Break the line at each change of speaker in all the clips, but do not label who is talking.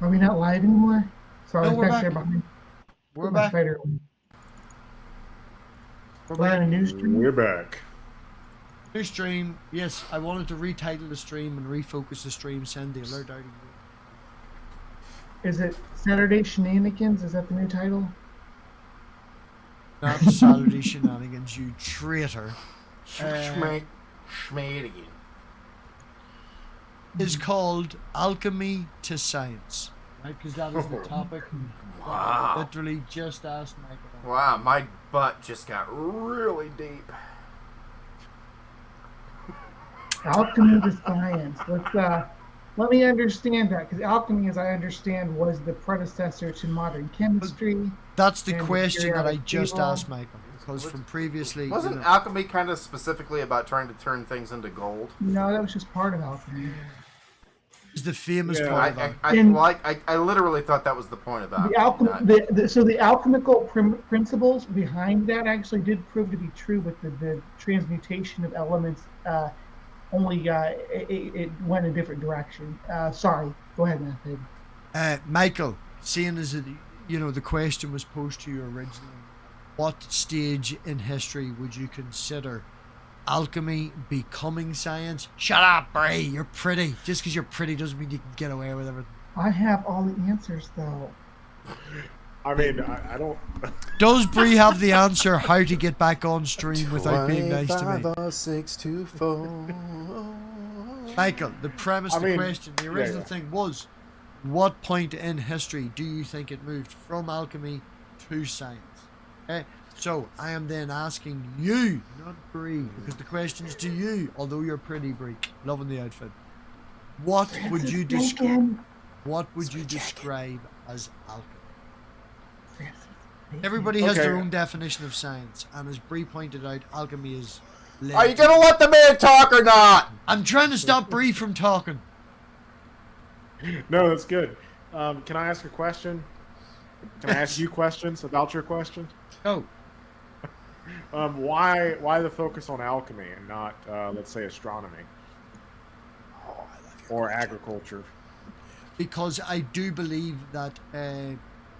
Are we not live anymore? Sorry,
No,
I was
we're
back there
back.
behind.
We're
my
back.
spider.
We're
We're on
back.
a new stream.
We're back.
New stream. Yes, I wanted to retitle the stream and refocus the stream. Send the alert out.
Is it Saturday Shenanigans? Is that the new title?
Not Saturday Shenanigans, you traitor.
Schmadigan.
Is called Alchemy to Science. Right? Because that is the topic.
Wow.
Literally just asked Michael.
Wow, my butt just got really deep.
Alchemy to Science. Let me understand that, because alchemy, as I understand, was the predecessor to modern chemistry.
That's the
and
question that I
periodic
just
table.
asked Michael. Because from previously...
Wasn't alchemy kind of specifically about trying to turn things into gold?
No, that was just part of alchemy.
Is the famous
Yeah.
part of that.
I literally thought that was the point of alchemy.
So the alchemical principles behind that actually did prove to be true, but the transmutation of elements it went a different direction. Sorry, go ahead, MathPig.
Michael, seeing as the question was posed to you originally, what stage in history would you consider alchemy becoming science? Shut up, Bray. You're pretty. Just because you're pretty doesn't mean you can get away with everything.
I have all the answers, though.
I mean, I don't.
Does Bree have the answer how to get back on stream without being nice to me?
624.
Michael, the premise, the question, the original
yeah.
thing was, what point in history do you think it moved from alchemy to science? Okay, so I am then asking you, not Bree, because the question is to you, although you're pretty, Bree. Loving the outfit. What would you describe? What would you describe as alchemy? Everybody has their own definition of science, and as Bree pointed out, alchemy is...
Are you gonna let the man talk or not?
I'm trying to stop Bree from talking.
No, that's good. Can I ask a question? Can I ask you questions about your question?
Oh.
Why the focus on alchemy and not, let's say, astronomy or agriculture?
Because I do believe that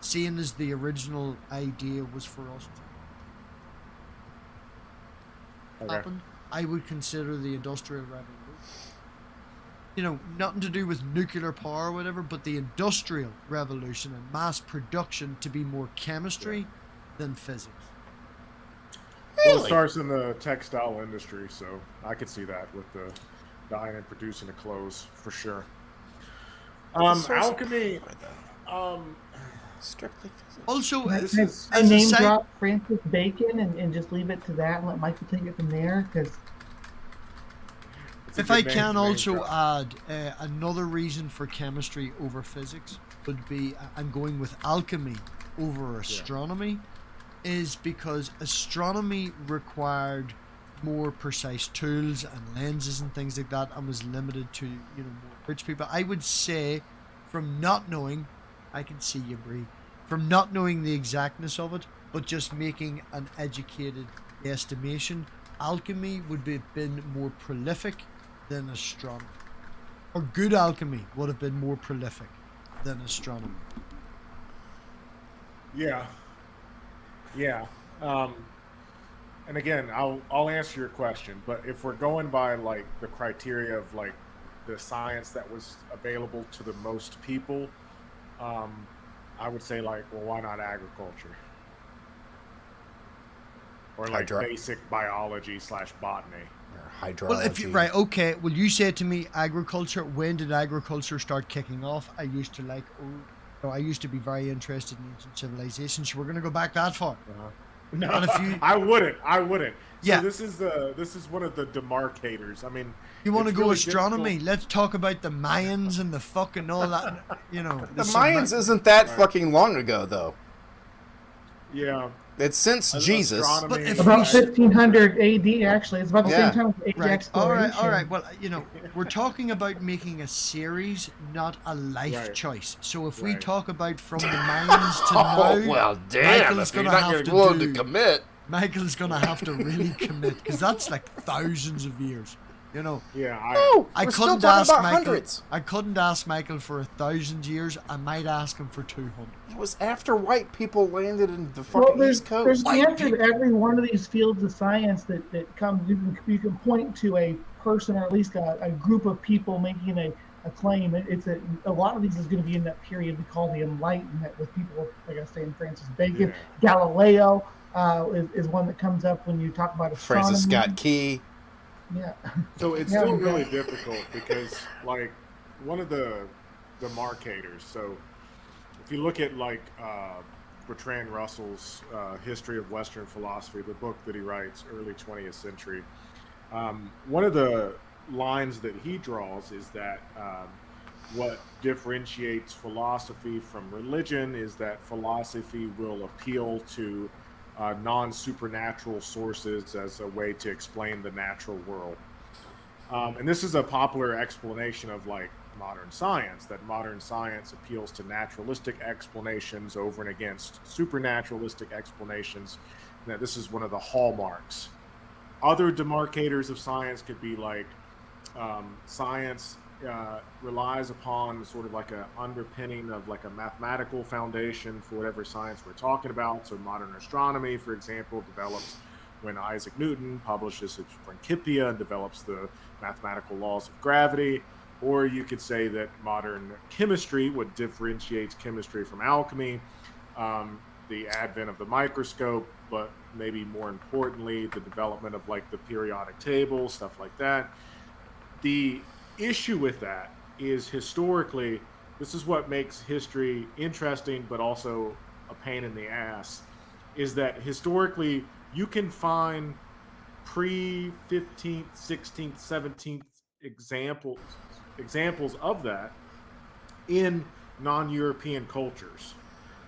seeing as the original idea was for us to happen, I would consider the Industrial Revolution. You know, nothing to do with nuclear power or whatever, but the Industrial Revolution and mass production to be more chemistry than physics.
Well, it starts in the textile industry, so I could see that with the dyeing and producing the clothes for sure. Alchemy.
Strictly physics.
Also,
I name drop Francis Bacon and just leave it to that and let Michael take it from there, because
if I can also add another reason for chemistry over physics would be I'm going with alchemy over astronomy, is because astronomy required more precise tools and lenses and things like that, and was limited to more rich people. I would say, from not knowing, I can see you, Bree, from not knowing the exactness of it, but just making an educated estimation, alchemy would have been more prolific than astronomy. Or good alchemy would have been more prolific than astronomy.
Yeah. And again, I'll answer your question, but if we're going by like the criteria of like the science that was available to the most people, I would say like, well, why not agriculture? Or like basic biology / botany.
Or hydrology.
Well, if you okay. Well, you said to me agriculture. When did agriculture start kicking off? I used to I used to be very interested in ancient civilizations. We're gonna go back that far.
No, I wouldn't.
Yeah.
So this is one of the demarcators. I mean,
you want to go
really
astronomy?
difficult.
Let's talk about the Mayans and the fucking all that.
The Mayans isn't that fucking long ago, though.
Yeah.
It's since Jesus.
But if
about 1500 AD, actually. It's about the same time as age exploration.
All right. Well, we're talking about making a series, not a life choice. So if we talk about from the Mayans to now,
well, damn!
Michael's
If you're
gonna
not
have
willing to commit,
Michael's gonna have to really commit, because that's like thousands of years. You know,
Yeah,
No,
I
we're still
couldn't
talking
ask
about
Michael.
hundreds.
I couldn't ask Michael for 1,000 years. I might ask him for 200.
It was after white people landed in the
Well,
fucking
there's
East Coast.
the answer to every one of these fields of science that comes. You can point to a person or at least a group of people making a claim. It's a lot of these is going to be in that period we call the Enlightenment, with people like I say, Francis Bacon,
Yeah.
Galileo is one that comes up when you talk about astronomy.
Francis Scott Key.
Yeah.
So it's
Yeah,
still
we
really
got-
difficult because, like, one of the marketers. So if you look at like Bertrand Russell's History of Western Philosophy, the book that he writes early 20th century, one of the lines that he draws is that what differentiates philosophy from religion is that philosophy will appeal to non-supernatural sources as a way to explain the natural world. And this is a popular explanation of like modern science, that modern science appeals to naturalistic explanations over and against supernaturalistic explanations. Now, this is one of the hallmarks. Other demarcators of science could be like science relies upon sort of like a underpinning of like a mathematical foundation for whatever science we're talking about. So modern astronomy, for example, develops when Isaac Newton publishes his Principia and develops the mathematical laws of gravity. Or you could say that modern chemistry, what differentiates chemistry from alchemy, the advent of the microscope, but maybe more importantly, the development of like the periodic table, stuff like that. The issue with that is historically, this is what makes history interesting, but also a pain in the ass, is that historically you can find pre-15th, 16th, 17th examples of that in non-European cultures.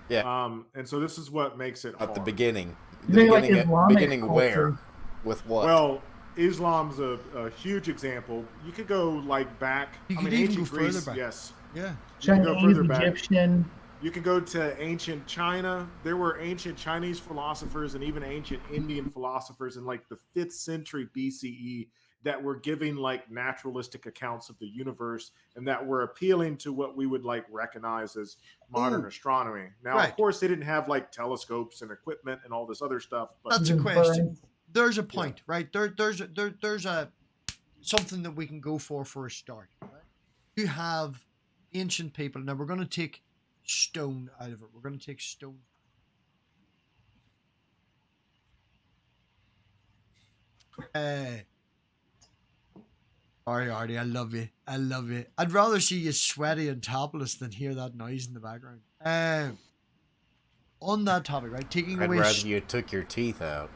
Yeah.
And so this is what makes it hard.
At the beginning.
You think like
beginning,
Islamic
beginning
culture.
where? With what?
Well, Islam's a huge example. You could go like back.
You
I
could
mean,
even
ancient
go
Greece,
further back.
yes.
Yeah.
You can go
Chinese,
further back.
Egyptian.
You can go to ancient China. There were ancient Chinese philosophers and even ancient Indian philosophers in like the 5th century BCE that were giving like naturalistic accounts of the universe and that were appealing to what we would like recognize as modern astronomy. Now,
Right.
of course, they didn't have like telescopes and equipment and all this other stuff. But
That's a
Even
question.
birds.
There's a point, right? There's a something that we can go for a start. Right? You have ancient people. Now we're going to take stone out of it. We're going to take stone. Sorry, Artie, I love you. I love you. I'd rather see you sweaty and topless than hear that noise in the background. On that topic, right? Taking
I'd
away
rather you took your teeth out.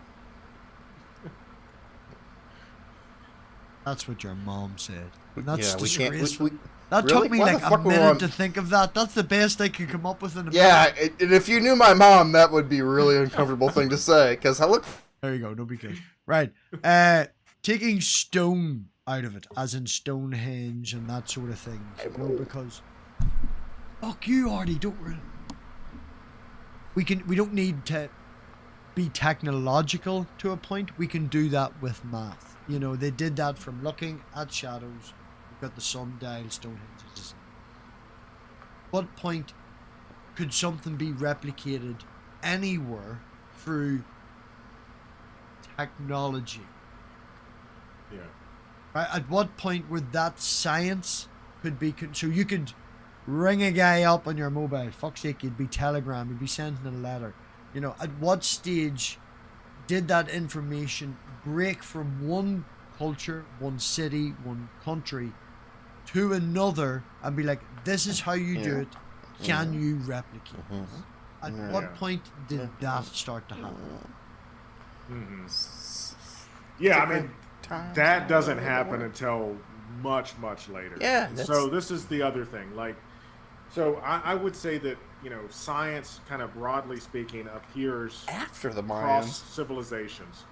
That's what your mom said. And that's
Yeah, we can't.
disgraceful.
We,
That
really?
took me
Why
like
the
a
fuck were we
minute
on-
to think of that. That's the best I could come up with in a
yeah,
minute.
and if you knew my mom, that would be a really uncomfortable thing to say. Because I look.
There you go. Don't be good. Right. Taking stone out of it, as in Stonehenge and that sort of thing. You know, because fuck you, Artie. Don't worry. We don't need to be technological to a point. We can do that with math. You know, they did that from looking at shadows. We've got the sundial, Stonehenge. What point could something be replicated anywhere through technology?
yeah.
Right? At what point would that science could be so you could ring a guy up on your mobile? Fuck's sake, you'd be telegram, you'd be sending a letter. You know, at what stage did that information break from one culture, one city, one country to another and be like, this is how you do it. Can you replicate this? At what point did that start to happen?
Yeah, I mean, that doesn't happen until much later.
Yeah,
So this is the other thing. Like, so I would say that, you know, science, kind of broadly speaking, appears
After the
across
Mayans.
civilizations,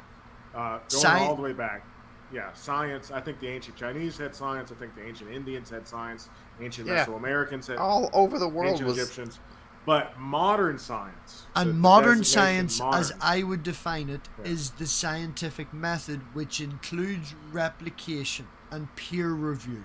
going
Sci-
all the way back. Yeah, science. I think the ancient Chinese had science. I think the ancient Indians had science. Ancient
Yeah.
Mesoamericans had
All over the world
ancient
was.
Egyptians. But modern science.
And
the
modern
designation
science,
modern,
as I would define it,
Yeah.
is the scientific method which includes replication and peer review.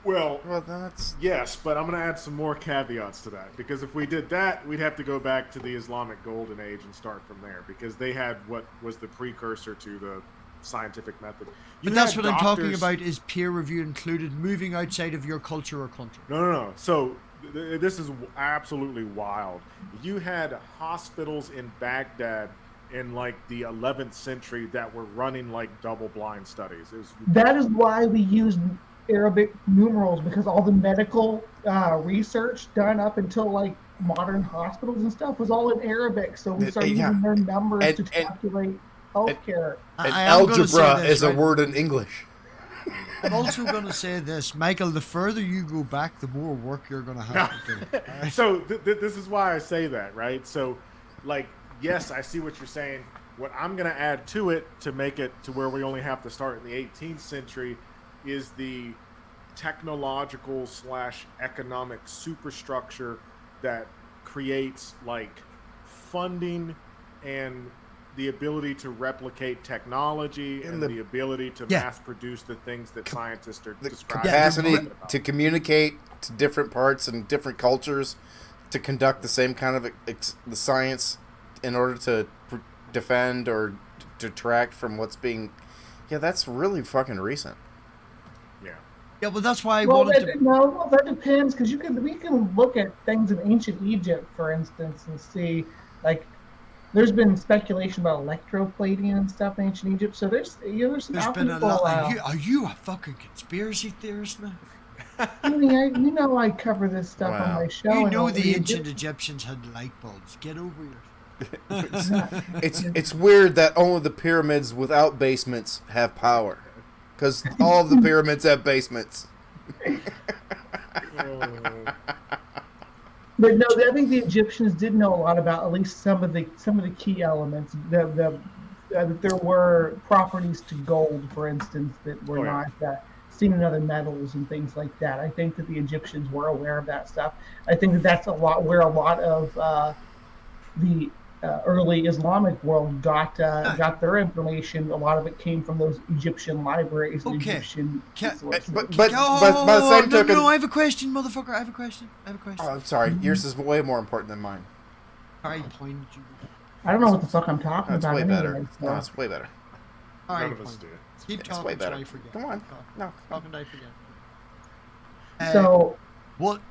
Well,
that's
yes, but I'm going to add some more caveats to that, because if we did that, we'd have to go back to the Islamic Golden Age and start from there, because they had what was the precursor to the scientific method.
But that's what I'm talking about, is peer review included moving outside of your culture or country.
No. So this is absolutely wild. You had hospitals in Baghdad in like the 11th century that were running like double-blind studies.
That is why we use Arabic numerals, because all the medical research done up until like modern hospitals and stuff was all in Arabic. So we started using their numbers to calculate healthcare.
And algebra is a word in English.
I'm also going to say this, Michael, the further you go back, the more work you're going to have to do. Right?
So this is why I say that, right? So, like, yes, I see what you're saying. What I'm going to add to it to make it to where we only have to start in the 18th century is the technological / economic superstructure that creates like funding and the ability to replicate technology and the ability to mass produce the things that scientists are describing.
Capacity to communicate to different parts and different cultures, to conduct the same kind of the science in order to defend or detract from what's being. Yeah, that's really fucking recent.
Yeah, well, that's why I
well,
wanted to...
No, that depends, because we can look at things in ancient Egypt, for instance, and see, like, there's been speculation about electroplating and stuff in ancient Egypt. So there's
been a lot. Are you a fucking conspiracy theorist now?
I mean, I cover this stuff on my show.
You know the ancient Egyptians had light bulbs. Get over yourself.
It's weird that only the pyramids without basements have power, because all of the pyramids have basements.
But no, I think the Egyptians did know a lot about at least some of the key elements. That there were properties to gold, for instance, that were not seen in other metals and things like that. I think that the Egyptians were aware of that stuff. I think that's where a lot of the early Islamic world got their information. A lot of it came from those Egyptian libraries and Egyptian sources.
But by the same token...
No, I have a question, motherfucker. I have a question.
Oh, I'm sorry. Yours is way more important than mine.
I pointed you.
I don't know what the fuck I'm talking about.
Way better.
Anyway, so.
No, it's way better.
All right,
None of us do.
Keep
It's
talking
way better.
till I forget.
Come on. No.
Talk and I forget.
So...
What...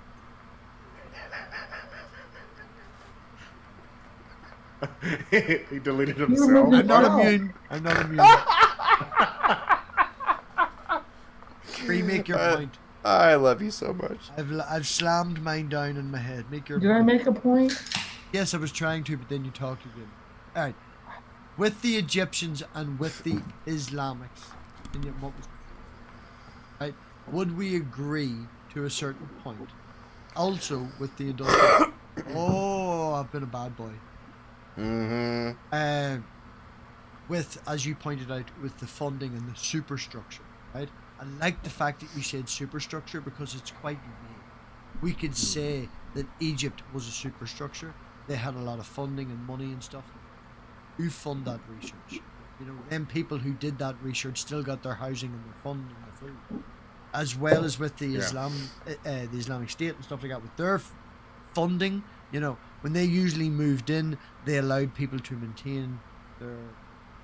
He deleted himself.
I'm not immune. Remake your point.
I love you so much.
I've slammed mine down in my head. Make your
Did I make a point?
Yes, I was trying to, but then you talked again. All right. With the Egyptians and with the Islamics, right? Would we agree to a certain point? Also, with the adult. Oh, I've been a bad boy.
Mm-hmm.
With, as you pointed out, with the funding and the superstructure, right? I like the fact that you said superstructure, because it's quite vague. We could say that Egypt was a superstructure. They had a lot of funding and money and stuff. Who fund that research? You know, them people who did that research still got their housing and their funding and their food, as well as with the the Islamic State and stuff like that. With their funding, you know, when they usually moved in, they allowed people to maintain their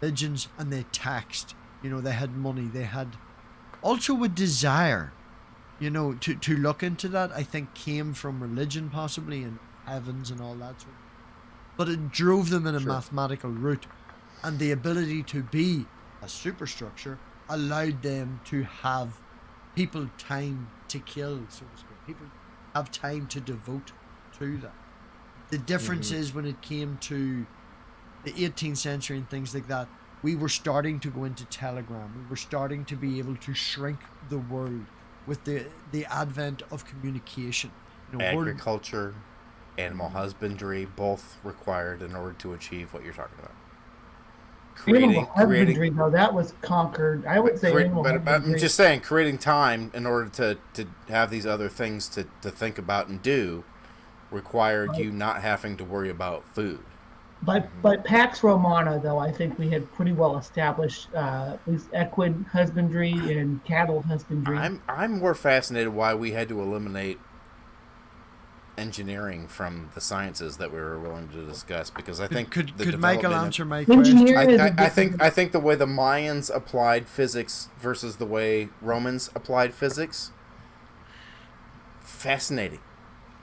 religions, and they taxed. You know, they had money. They had also a desire, you know, to look into that. I think came from religion, possibly, and heavens and all that sort of. But it drove them in a mathematical route, and the ability to be a superstructure allowed them to have people time to kill, so to speak. People have time to devote to that. The difference is when it came to the 18th century and things like that, we were starting to go into Telegram. We were starting to be able to shrink the world with the advent of communication. You know,
agriculture, animal husbandry, both required in order to achieve what you're talking about.
Animal husbandry, though, that was conquered. I would say animal husbandry.
I'm just saying, creating time in order to have these other things to think about and do required you not having to worry about food.
But Pax Romana, though, I think we had pretty well established at least equine husbandry and cattle husbandry.
I'm more fascinated why we had to eliminate engineering from the sciences that we were willing to discuss, because I think
could
the
Michael
development-
answer my question?
Engineering is a
I think the way the Mayans applied physics versus the way Romans applied physics, fascinating.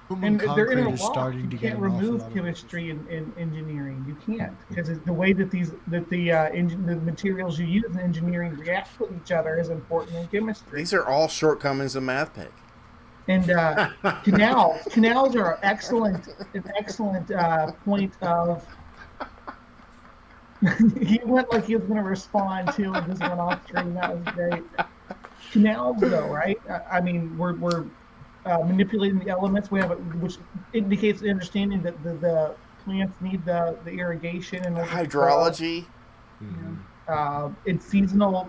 And they're
Concrete is
interlocked.
starting
You
to get
can't
an awful
remove
lot of
chemistry and engineering. You can't, because the way that the materials you use in engineering react with each other is important in chemistry.
These are all shortcomings of MathPig.
And canals are an excellent point of. He went like he was going to respond to and just went off screen. That was great. Canals, though, right? I mean, we're manipulating the elements. We have which indicates the understanding that the plants need the irrigation and
Hydrology.
it's seasonal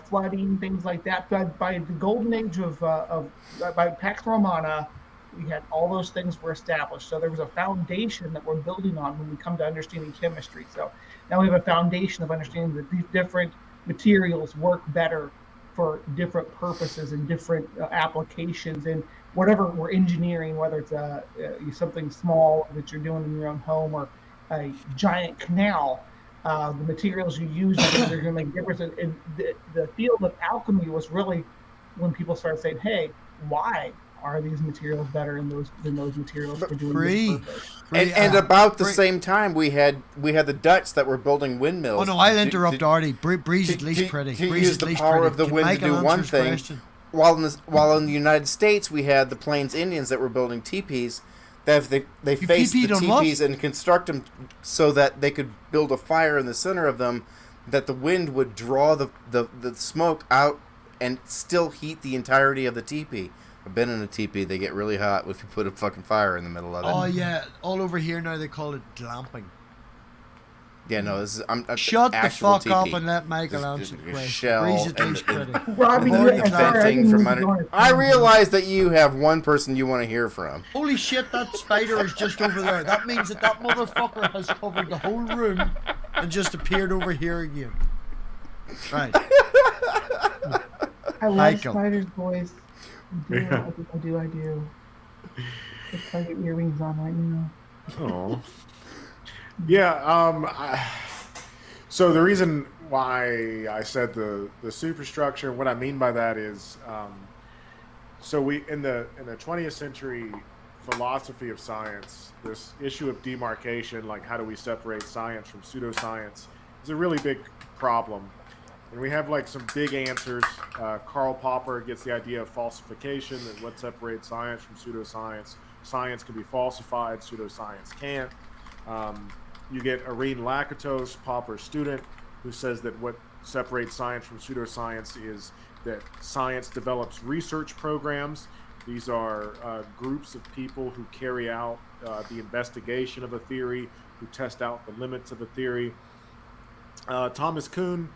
flooding, things like that. But by the golden age by Pax Romana, we had all those things were established. So there was a foundation that we're building on when we come to understanding chemistry. So now we have a foundation of understanding that these different materials work better for different purposes and different applications, and whatever we're engineering, whether it's something small that you're doing in your own home or a giant canal, the materials you use are going to make a difference. And the field of alchemy was really when people started saying, "Hey, why are these materials better than those materials for doing this purpose?"
And about the same time, we had the Dutch that were building windmills.
Oh no, I'll interrupt Artie. Breeze at least pretty.
To
Breeze
use the power of the wind to do one thing. While in the United States, we had the Plains Indians that were building teepees. They faced the teepees and construct them so that they could build a fire in the center of them, that the wind would draw the smoke out and still heat the entirety of the teepee. I've been in a teepee. They get really hot if you put a fucking fire in the middle of it.
Oh yeah, all over here now they call it glamping.
Yeah, no, this is
shut the fuck
teepee.
up and let Michael answer the question. Breeze at least pretty.
Robbie,
I realize that you have one person you want to hear from.
Holy shit, that spider is just over there. That means that motherfucker has covered the whole room and just appeared over here again. Right.
I love spiders, boys. I do. If I get earrings on right now.
Oh. Yeah. So the reason why I said the superstructure, what I mean by that is, so we in the 20th century philosophy of science, this issue of demarcation, like how do we separate science from pseudoscience, is a really big problem. And we have like some big answers. Karl Popper gets the idea of falsification, and what separates science from pseudoscience. Science can be falsified, pseudoscience can't. You get Irene Lakatos, Popper's student, who says that what separates science from pseudoscience is that science develops research programs. These are groups of people who carry out the investigation of a theory, who test out the limits of a theory. Thomas Kuhn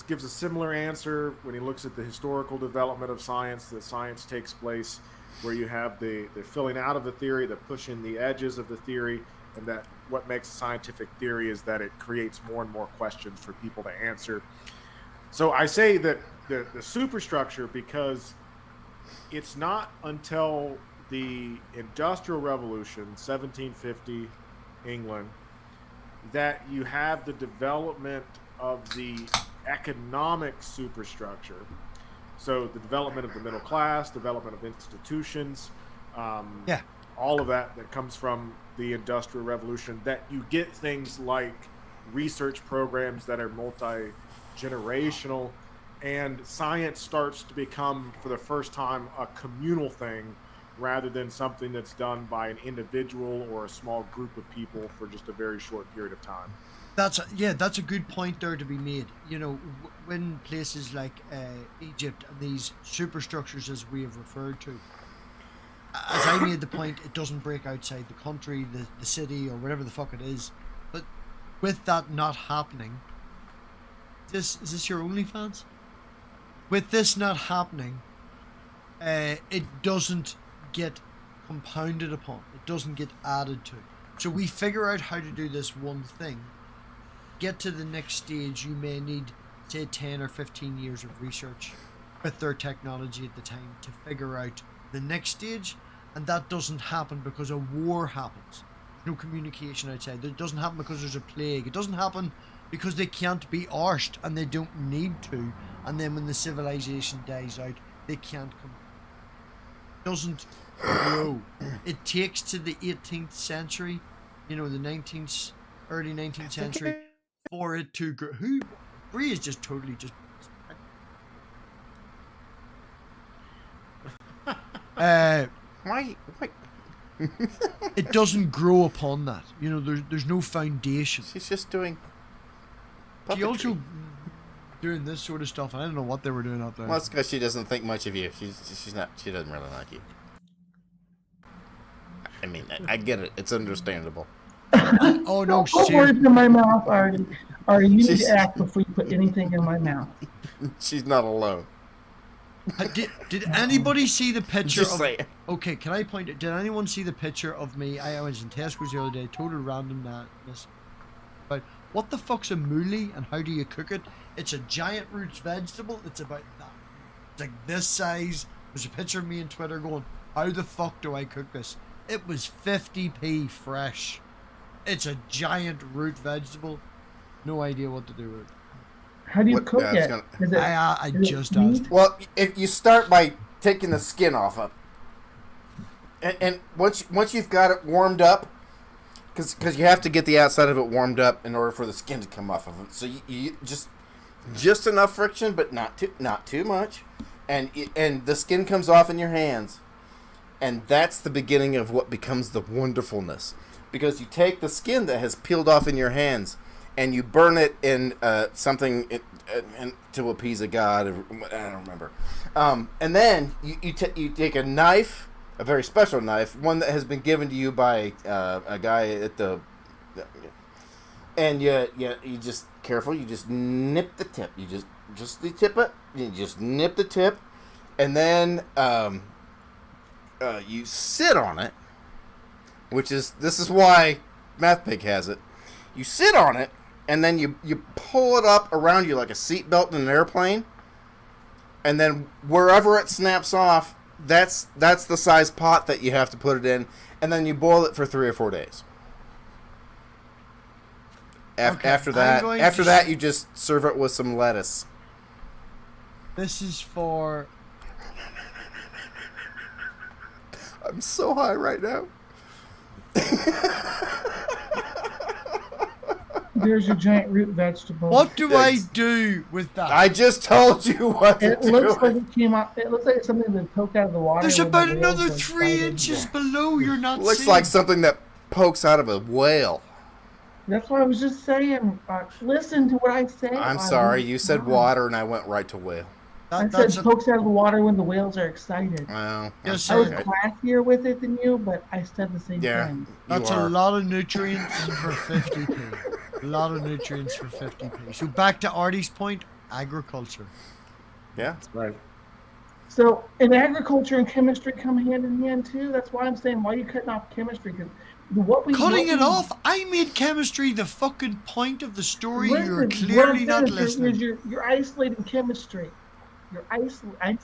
gives a similar answer when he looks at the historical development of science, that science takes place where you have the filling out of the theory, the pushing the edges of the theory, and that what makes a scientific theory is that it creates more and more questions for people to answer. So I say that the superstructure, because it's not until the Industrial Revolution, 1750 England, that you have the development of the economic superstructure. So the development of the middle class, development of institutions, all of that comes from the Industrial Revolution, that you get things like research programs that are multi-generational, and science starts to become, for the first time, a communal thing rather than something that's done by an individual or a small group of people for just a very short period of time.
That's a good point there to be made. You know, when places like Egypt and these superstructures, as we have referred to, as I made the point, it doesn't break outside the country, the city, or whatever the fuck it is. But with that not happening, is this your OnlyFans? With this not happening, it doesn't get compounded upon. It doesn't get added to. So we figure out how to do this one thing. Get to the next stage, you may need, say, 10 or 15 years of research with their technology at the time to figure out the next stage, and that doesn't happen because a war happens. No communication outside. It doesn't happen because there's a plague. It doesn't happen because they can't be arsed and they don't need to, and then when the civilization dies out, they can't come. It doesn't grow. It takes to the 18th century, the 19th, early 19th century, for it to grow. Bree is just totally just.
Why?
It doesn't grow upon that. There's no foundation.
She's just doing puppetry.
She also doing this sort of stuff. I don't know what they were doing out there.
Well, that's because she doesn't think much of you. She's not. She doesn't really like you. I mean, I get it. It's understandable.
Oh no!
Put words in my mouth, Artie. Artie, you need to act before you put anything in my mouth.
She's not alone.
Did anybody see the picture
Just
of...
saying.
Okay, can I point it? Did anyone see the picture of me? I was in Tesco's the other day, total randomness. But what the fuck's a mooli and how do you cook it? It's a giant roots vegetable. It's about that. It's like this size. There's a picture of me on Twitter going, how the fuck do I cook this? It was 50p fresh. It's a giant root vegetable. No idea what to do with it.
How do you cook it?
I just asked.
Well, if you start by taking the skin off of it, and once you've got it warmed up, because you have to get the outside of it warmed up in order for the skin to come off of it. So you just enough friction, but not too much, and the skin comes off in your hands, and that's the beginning of what becomes the wonderfulness, because you take the skin that has peeled off in your hands. And you burn it in something to appease a god. I don't remember. And then you take a knife, a very special knife, one that has been given to you by a guy at the. And you just careful. You just nip the tip. You just tip it. You just nip the tip, and then you sit on it. This is why MathPig has it. You sit on it. And then you pull it up around you like a seatbelt in an airplane. And then wherever it snaps off, that's the size pot that you have to put it in. And then you boil it for 3 or 4 days. After that, you just serve it with some lettuce.
This is for...
I'm so high right now.
There's your giant root vegetable.
What do I do with that?
I just told you what to do.
It looks like it came out. It looks like something that poked out of the water.
There's about another 3 inches below. You're not
Looks
seeing.
like something that pokes out of a whale.
That's what I was just saying. Listen to what I say.
I'm sorry. You said water, and I went right to whale.
I said pokes out of the water when the whales are excited.
Well,
Yes,
I was
sir.
classier with it than you, but I said the same thing.
That's a lot of nutrients for 50p. A lot of nutrients for 50p. So back to Artie's point, agriculture.
Yeah.
That's right.
So, and agriculture and chemistry come hand in hand too. That's why I'm saying, why are you cutting off chemistry? Because
Cutting it off? I made chemistry the fucking point of the story. You're clearly not listening.
You're isolating chemistry. I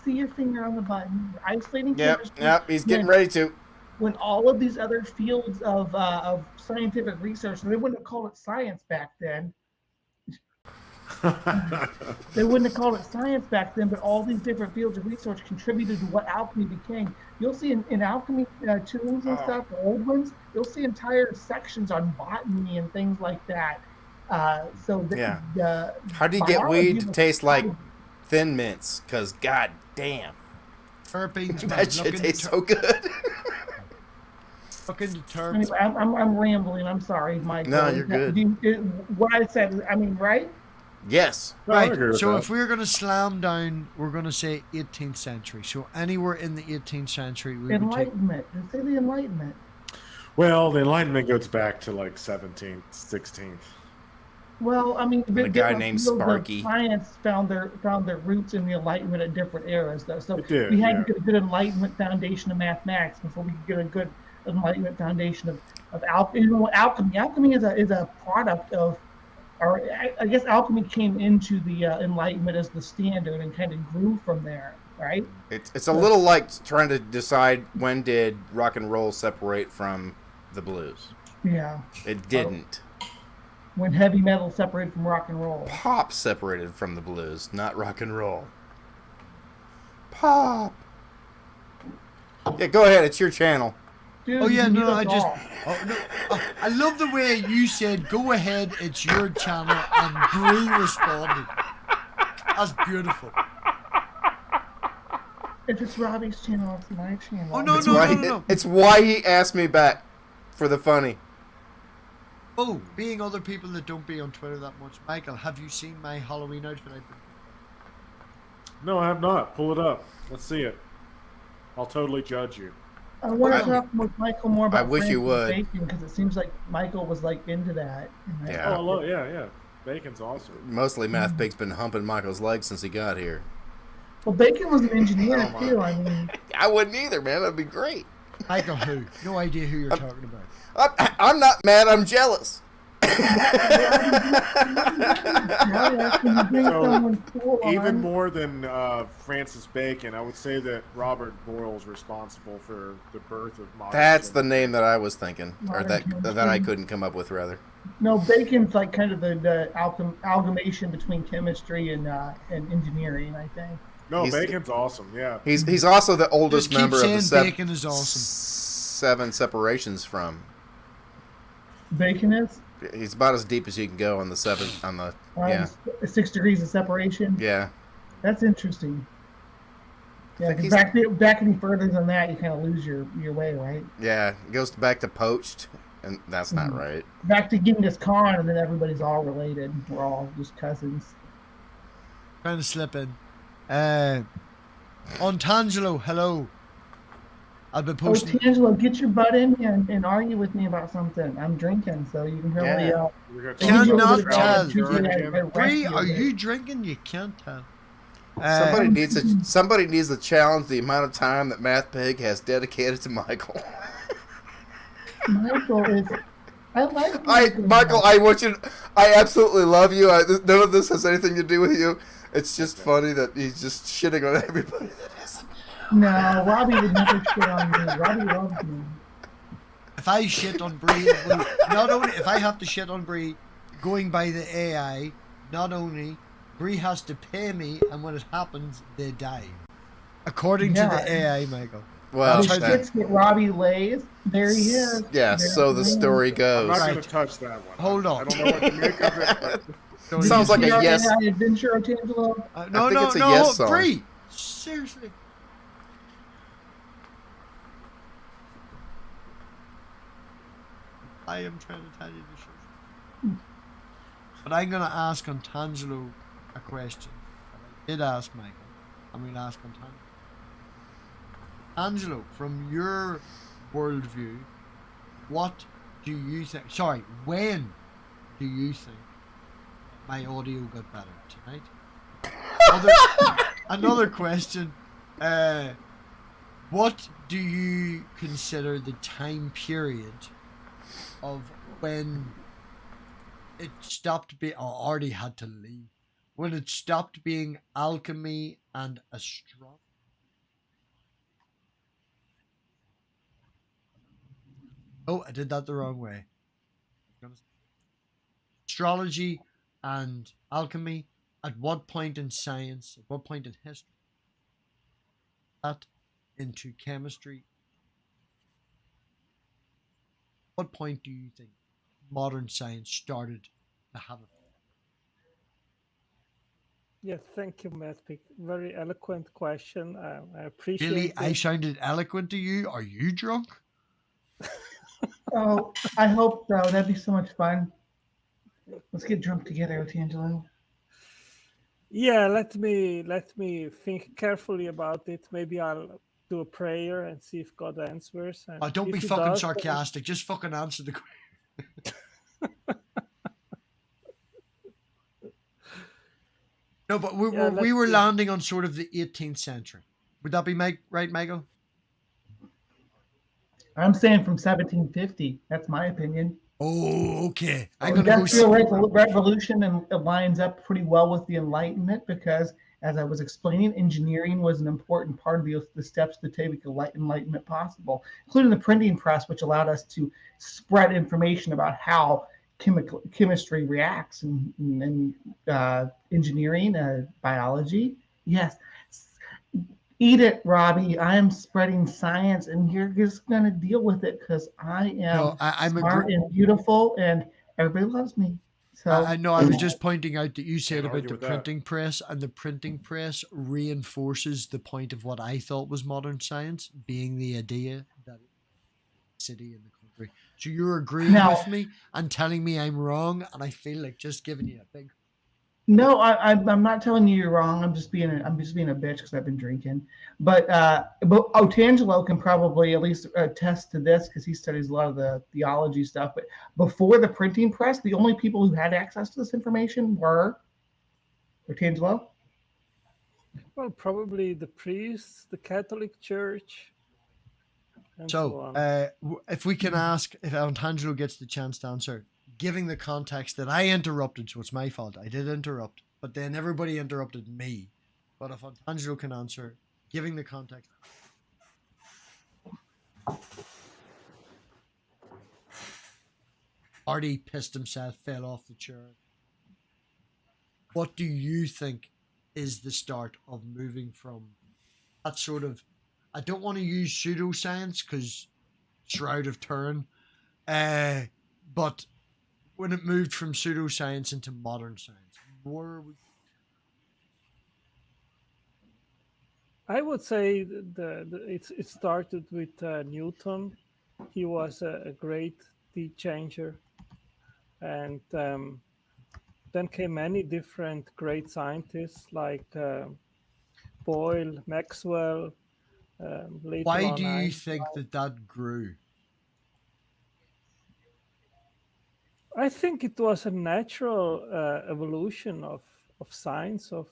see your finger on the button. You're isolating chemistry.
Yep, he's getting ready to.
When all of these other fields of scientific research, they wouldn't have called it science back then. They wouldn't have called it science back then, but all these different fields of research contributed to what alchemy became. You'll see in alchemy tombs and stuff, the old ones, you'll see entire sections on botany and things like that. How
do you get weed to taste like Thin Mints? Because god damn,
Terpenes,
that shit tastes so good.
Fucking terps.
Anyway, I'm rambling. I'm sorry, Mike.
No, you're good.
What I said, I mean, right?
Yes.
Right. So if we're going to slam down, we're going to say 18th century. So anywhere in the 18th century, we would take...
Enlightenment. Say the Enlightenment.
Well, the Enlightenment goes back to like 17th, 16th.
Well, I mean,
a guy named Sparky.
Science found their roots in the Enlightenment at different eras, though. So
It did,
we had to get a good Enlightenment foundation of mathematics before we could get a good Enlightenment foundation of alchemy. Alchemy is a product of, or I guess alchemy came into the Enlightenment as the standard and kind of grew from there, right?
It's a little like trying to decide when did rock and roll separate from the blues.
Yeah.
It didn't.
When heavy metal separated from rock and roll.
Pop separated from the blues, not rock and roll. Pop. Yeah, go ahead. It's your channel.
Dude,
Oh yeah,
you
no,
need
I
us
just,
all.
oh no, I love the way you said, "Go ahead, it's your channel," and Bree responded. That's beautiful.
If it's Robbie's channel, it's my channel.
Oh, no,
It's
no,
why,
no, no, no.
It's why he asked me back for the funny.
Oh, being other people that don't be on Twitter that much, Michael, have you seen my Halloween outfit?
No, I have not. Pull it up. Let's see it. I'll totally judge you.
I want to talk with Michael more about
I wish you would.
bacon because it seems like Michael was like into that.
Yeah.
Oh, yeah. Bacon's awesome.
Mostly MathPig's been humping Michael's legs since he got here.
Well, Bacon was an engineer
Oh, my.
too. I mean,
I wouldn't either, man. That'd be great.
Michael who? No idea who you're talking about.
I'm not mad. I'm jealous.
Even more than Francis Bacon, I would say that Robert Boyle's responsible for the birth of modern.
That's the name that I was thinking, or
Modern
that I couldn't come up with, rather.
No, Bacon's like kind of the amalgamation between chemistry and engineering, I think.
No,
He's-
Bacon's awesome. Yeah.
He's also the oldest
Just keep
member of the
saying Bacon is awesome.
seven separations from.
Bacon is?
He's about as deep as you can go on the seven. On the yeah,
6 degrees of separation.
yeah.
That's interesting. Yeah,
think
'cause back any further than that, you kind of lose your way, right?
Yeah, it goes back to poached, and that's not
Mhm.
right.
Back to Genghis Khan, and then everybody's all related. We're all just cousins.
Trying to slip in. On Tangelo, hello. I've been
Oh,
posting.
Tangelo, get your butt in here and argue with me about something. I'm drinking, so you can really
Yeah.
We're gonna
Cannot
talk about
tell.
Jordan.
Bree, are you drinking? You can't tell.
Somebody needs to challenge the amount of time that MathPig has dedicated to Michael.
Michael is. I like
Michael, I want you. I absolutely love you. None of this has anything to do with you. It's just funny that he's just shitting on everybody that isn't.
No, Robbie would never shit on me. Robbie loves me.
If I shit on Bree, not only if I have to shit on Bree, going by the AI, not only Bree has to pay me, and when it happens, they die. According to the AI, Michael.
Well,
The shits that Robbie lays, there he is.
yeah.
There
So the
he is.
story
I'm
goes.
not going
Right.
to touch that one.
Hold on.
I don't know what to make of it. But
Don't
Did
Sounds
you
like
see
a
our
yes.
AI adventure, Tangelo?
No,
I think
no,
it's a
no,
yes song.
Bree. Seriously. I am trying to tell you the truth. But I'm going to ask on Tangelo a question. I did ask Michael. I'm going to ask on Tangelo. Angelo, from your worldview, what do you think? Sorry, when do you think my audio got better tonight? Another question. What do you consider the time period of when it stopped being, or already had to leave, when it stopped being alchemy and astronomy? Oh, I did that the wrong way. Astrology and alchemy, at what point in science, at what point in history, that into chemistry? What point do you think modern science started to have it?
Yes, thank you, MathPig. Very eloquent question. I appreciate
Really,
it.
I sounded eloquent to you? Are you drunk?
Oh, I hope so. That'd be so much fun. Let's get drunk together, Tangelo.
Yeah, let me think carefully about it. Maybe I'll do a prayer and see if God answers. And
Oh, don't
if
be
he
fucking
does, then
sarcastic. Just fucking answer the question. No, but we
Yeah,
were
let's see.
landing on sort of the 18th century. Would that be right, Michael?
I'm saying from 1750. That's my opinion.
Oh, okay. I'm
The
gonna go.
Industrial Revolution and it lines up pretty well with the Enlightenment because, as I was explaining, engineering was an important part of the steps to take enlightenment possible, including the printing press, which allowed us to spread information about how chemistry reacts and engineering, biology. Yes. Eat it, Robbie. I am spreading science, and you're just gonna deal with it because I am
No, I'm
smart and beautiful, and everybody loves me. So
I know. I was just pointing out that you said
Can't
about
argue
the
with that.
printing press, and the printing press reinforces the point of what I thought was modern science, being the idea that it's a city in the country. So you're agreeing
Now-
with me and telling me I'm wrong, and I feel like just giving you a big.
no, I'm not telling you you're wrong. I'm just being a bitch because I've been drinking. But Otangelo can probably at least attest to this because he studies a lot of the theology stuff. But before the printing press, the only people who had access to this information were Otangelo.
Well, probably the priests, the Catholic Church, and so on.
If we can ask, if Antangelo gets the chance to answer, giving the context that I interrupted, so it's my fault. I did interrupt, but then everybody interrupted me. But if Antangelo can answer, giving the context. Artie pissed himself, fell off the chair. What do you think is the start of moving from that sort of, I don't want to use pseudoscience because Shroud of Turin, but when it moved from pseudoscience into modern science,
I would say it started with Newton. He was a great tea changer, and then came many different great scientists like Boyle, Maxwell. Later
why
on,
do you
Einstein.
think that grew?
I think it was a natural evolution of science, of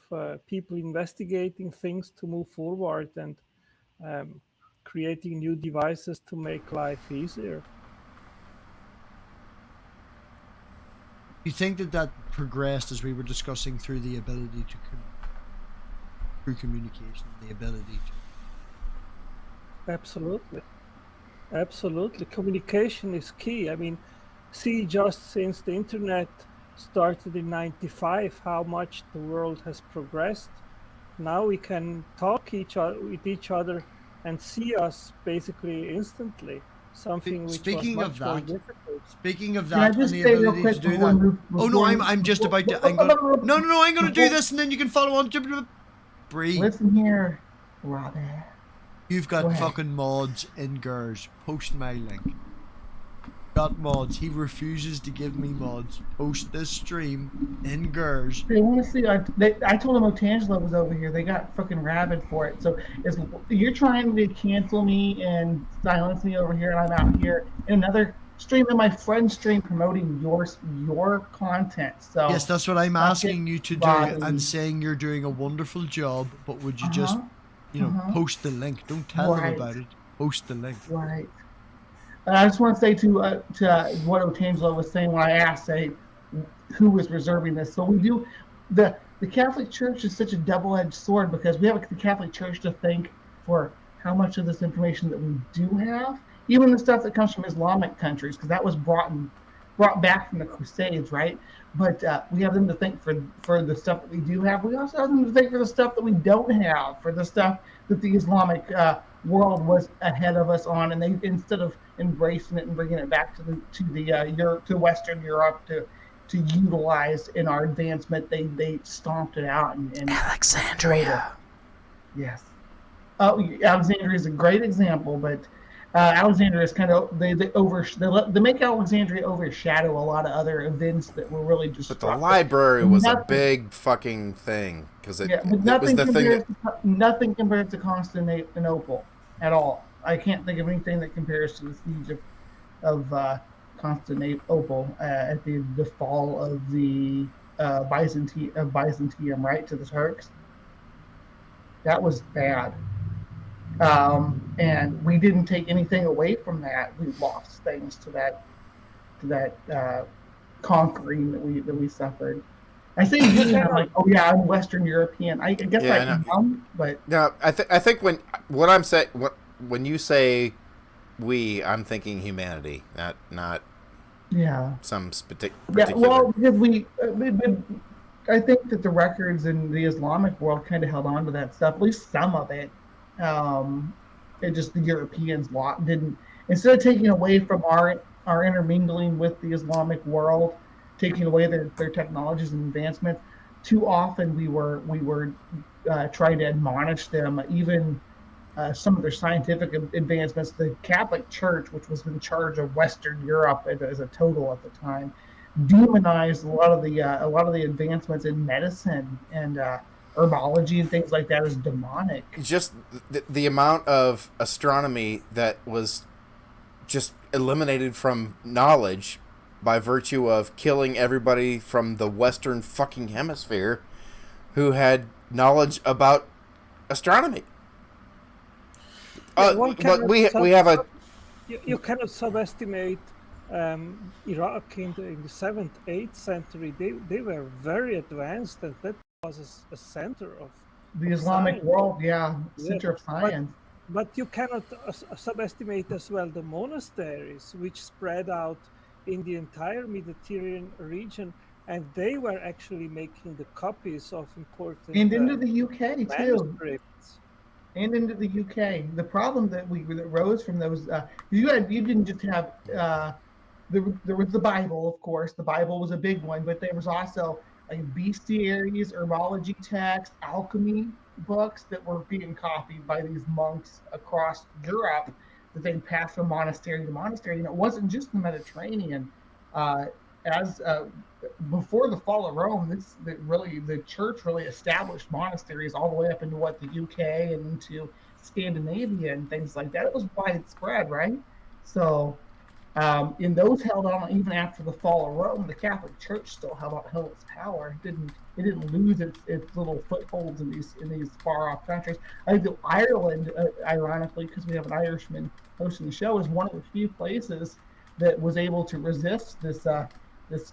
people investigating things to move forward and creating new devices to make life easier.
You think that progressed as we were discussing through the ability to through communication, the ability to.
Absolutely. Communication is key. I mean, see, just since the internet started in '95, how much the world has progressed. Now we can talk with each other and see us basically instantly. Something which
Speaking
was
of
much more
that,
difficult.
Speaking of
Can I
that and
just
the
say real
ability
quick
to do
before
that.
we move-
Oh no,
before-
I'm just about to. I'm going to do this, and then you can follow on. Breathe.
Listen here, Robbie.
You've
Go
got
ahead.
fucking mods in GERS. Post my link. Got mods. He refuses to give me mods. Post this stream in GERS.
They want to see. I told them Otangelo was over here. They got fucking rabid for it. So you're trying to cancel me and silence me over here, and I'm out here in another stream in my friend's stream promoting your content. So
Yes, that's what I'm asking you to do,
Bobby.
and saying you're doing a wonderful job. But would you just, post the link? Don't tell them
Right.
about it. Post the link.
Right. I just want to say to what Otangelo was saying when I asked, who was reserving this. So we do, the Catholic Church is such a double-edged sword because we have the Catholic Church to thank for how much of this information that we do have, even the stuff that comes from Islamic countries, because that was brought back from the Crusades, right? But we have them to thank for the stuff that we do have. We also have them to thank for the stuff that we don't have, for the stuff that the Islamic world was ahead of us on, and they, instead of embracing it and bringing it back to Western Europe to utilize in our advancement, they stomped it out and
Alexandria.
Yes. Alexandria is a great example, but Alexandria is kind of they make Alexandria overshadow a lot of other events that were really
But
destructive.
the library was a
Nothing-
big fucking thing because it
but
was the thing.
nothing compares to Constantinople at all. I can't think of anything that compares to the siege of Constantinople at the fall of the Byzantium, right, to the Turks. That was bad. And we didn't take anything away from that. We lost things to that conquering that we suffered. I say we, I'm like, oh yeah, I'm Western European. I guess
Yeah, I
I'm
know.
young, but
No, I think what I'm saying, when you say we, I'm thinking humanity, not
yeah,
some
yeah.
particular.
Well, because I think that the records in the Islamic world kind of held on to that stuff, at least some of it. It just the Europeans didn't, instead of taking away from our intermingling with the Islamic world, taking away their technologies and advancements. Too often we were trying to admonish them, even some of their scientific advancements. The Catholic Church, which was in charge of Western Europe as a total at the time, demonized a lot of the advancements in medicine and herbology and things like that as demonic.
Just the amount of astronomy that was just eliminated from knowledge by virtue of killing everybody from the Western fucking hemisphere who had knowledge about astronomy. But we have a.
You cannot subestimate Iraq in the 7th, 8th century. They were very advanced, and that was a center of
The Islamic
science.
world, yeah, center of science.
But you cannot subestimate as well the monasteries, which spread out in the entire Mediterranean region, and they were actually making the copies of important
And into the UK too.
manuscripts.
And into the UK. The problem that rose from those, you didn't just have, there was the Bible, of course. The Bible was a big one, but there was also like bestiaries, herbology texts, alchemy books that were being copied by these monks across Europe that they passed from monastery to monastery. And it wasn't just the Mediterranean. Before the fall of Rome, the church really established monasteries all the way up into the UK and into Scandinavia and things like that. It was widespread, right? So, and those held on even after the fall of Rome. The Catholic Church still held its power. It didn't lose its little footholds in these far off countries. I think that Ireland, ironically, because we have an Irishman hosting the show, is one of the few places that was able to resist this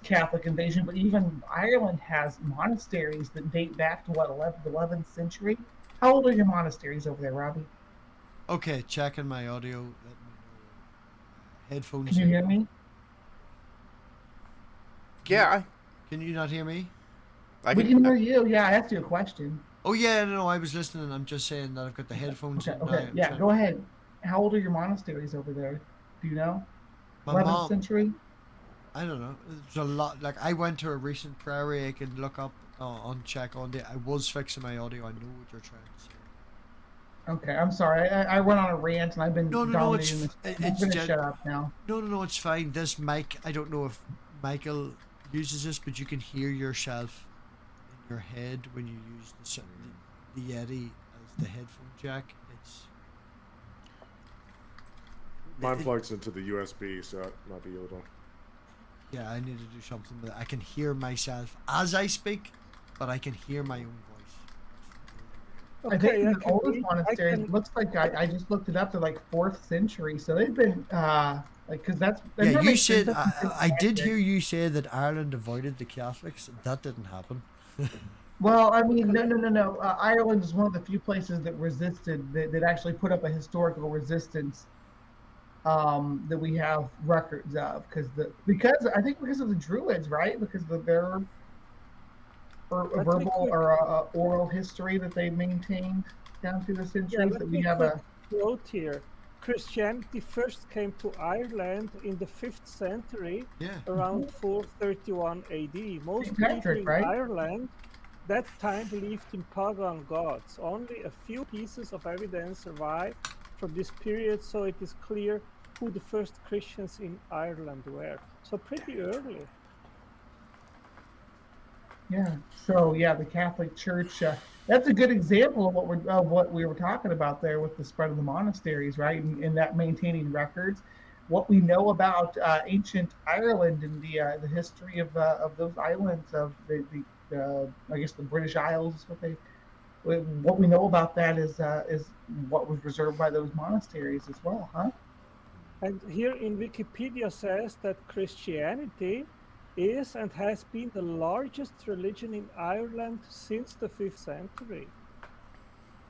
Catholic invasion. But even Ireland has monasteries that date back to 11th century. How old are your monasteries over there, Robbie?
Okay, checking my audio. Let me know. Headphones.
Can you hear me?
Yeah,
Can you not hear me?
We can hear you. Yeah, I asked you a question.
Oh yeah, no, I was listening. I'm just saying that I've got the headphones in now.
Okay, yeah, go ahead. How old are your monasteries over there? Do you know?
My
11th
mom,
century?
I don't know. There's a lot. Like I went to a recent prairie. I can look up on check on the. I was fixing my audio. I know what you're trying to say.
Okay, I'm sorry. I went on a rant and I've been dominating this. I'm going to shut up now.
No, it's fine. This mic, I don't know if Michael uses this, but you can hear yourself in your head when you use the Yeti as the headphone jack.
Mine plugs into the USB, so that might be a little.
Yeah, I need to do something with it. I can hear myself as I speak, but I can hear my own voice.
I think the oldest monastery looks like I just looked it up. They're like 4th century, so they've been because that's.
Yeah, you said I did hear you say that Ireland avoided the Catholics. That didn't happen.
Well, I mean, no. Ireland is one of the few places that resisted, that actually put up a historical resistance that we have records of, because I think because of the Druids, right? Because of their verbal or oral history that they maintained down through the centuries. That we have a
quote here. Christianity first came to Ireland in the 5th century, around 431 AD. Most people in Ireland that time believed in pagan gods. Only a few pieces of evidence survive from this period, so it is clear who the first Christians in Ireland were. So pretty early.
Yeah. So yeah, the Catholic Church. That's a good example of what we were talking about there with the spread of the monasteries, right? And that maintaining records. What we know about ancient Ireland and the history of those islands, of the I guess the British Isles is what they what we know about that is what was reserved by those monasteries as well, huh?
And here in Wikipedia says that Christianity is and has been the largest religion in Ireland since the 5th century.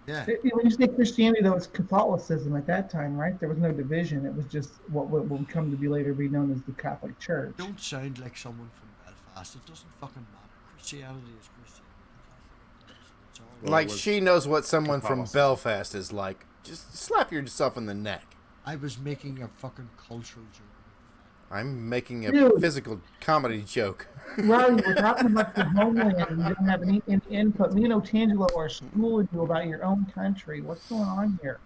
Yeah.
When you say Christianity, though, it's Catholicism at that time, right? There was no division. It was just what would come to be later be known as the Catholic Church.
Don't sound like someone from Belfast. It doesn't fucking matter. Christianity is Christianity. It's all
Well,
Like
it was
she knows what someone from
Catholicism.
Belfast is like. Just slap yourself in the neck.
I was making a fucking cultural joke.
I'm making a
Dude.
physical comedy joke.
Robbie, we're talking about your homeland and you didn't have any input. Me and Otangelo are schooling you about your own country. What's going on here?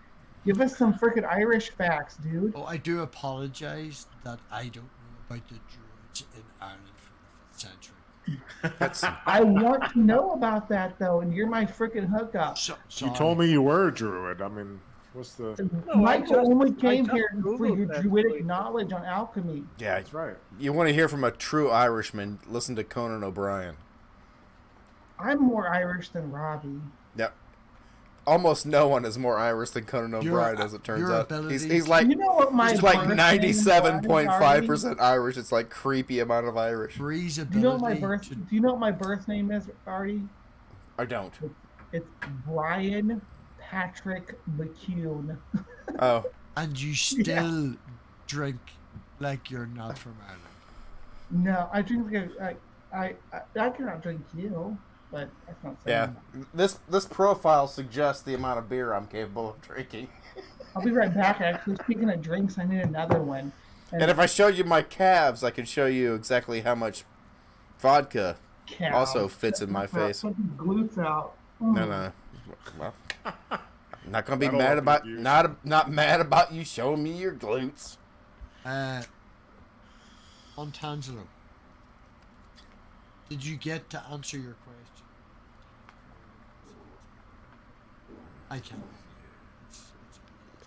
Give us some freaking Irish facts, dude.
Oh, I do apologise that I don't know about the Druids in Ireland from the 5th century.
I want to know about that, though, and you're my freaking hookup.
So,
You
sorry.
told me you were a druid. I mean, what's the?
No,
Michael only came
just
here for
Googled
your
that
druidic
quick.
knowledge on alchemy.
Yeah,
That's right.
you want to hear from a true Irishman? Listen to Conan O'Brien.
I'm more Irish than Robbie.
Yep. Almost no one is more Irish than Conan O'Brien, as it turns
your
out.
ability-
He's like
You know what my
he's like
birth name was,
97.5% Irish. It's like creepy amount of Irish.
Bree's
Do
ability
you know what my birth?
to-
Do you know what my birth name is, Artie?
I don't.
It's Brian Patrick McCune.
Oh,
and you still drink like you're not from Ireland.
No, I drink like I cannot drink you, but that's not saying.
yeah. This profile suggests the amount of beer I'm capable of drinking.
I'll be right back. Actually, speaking of drinks, I need another one.
And if I showed you my calves, I could show you exactly how much vodka
Cow.
also fits in my face.
Put the glutes out.
No. Well, I'm not gonna be
That'll
mad
help
about
you.
not mad about you showing me your glutes.
Montangelo, did you get to answer your question? I can't.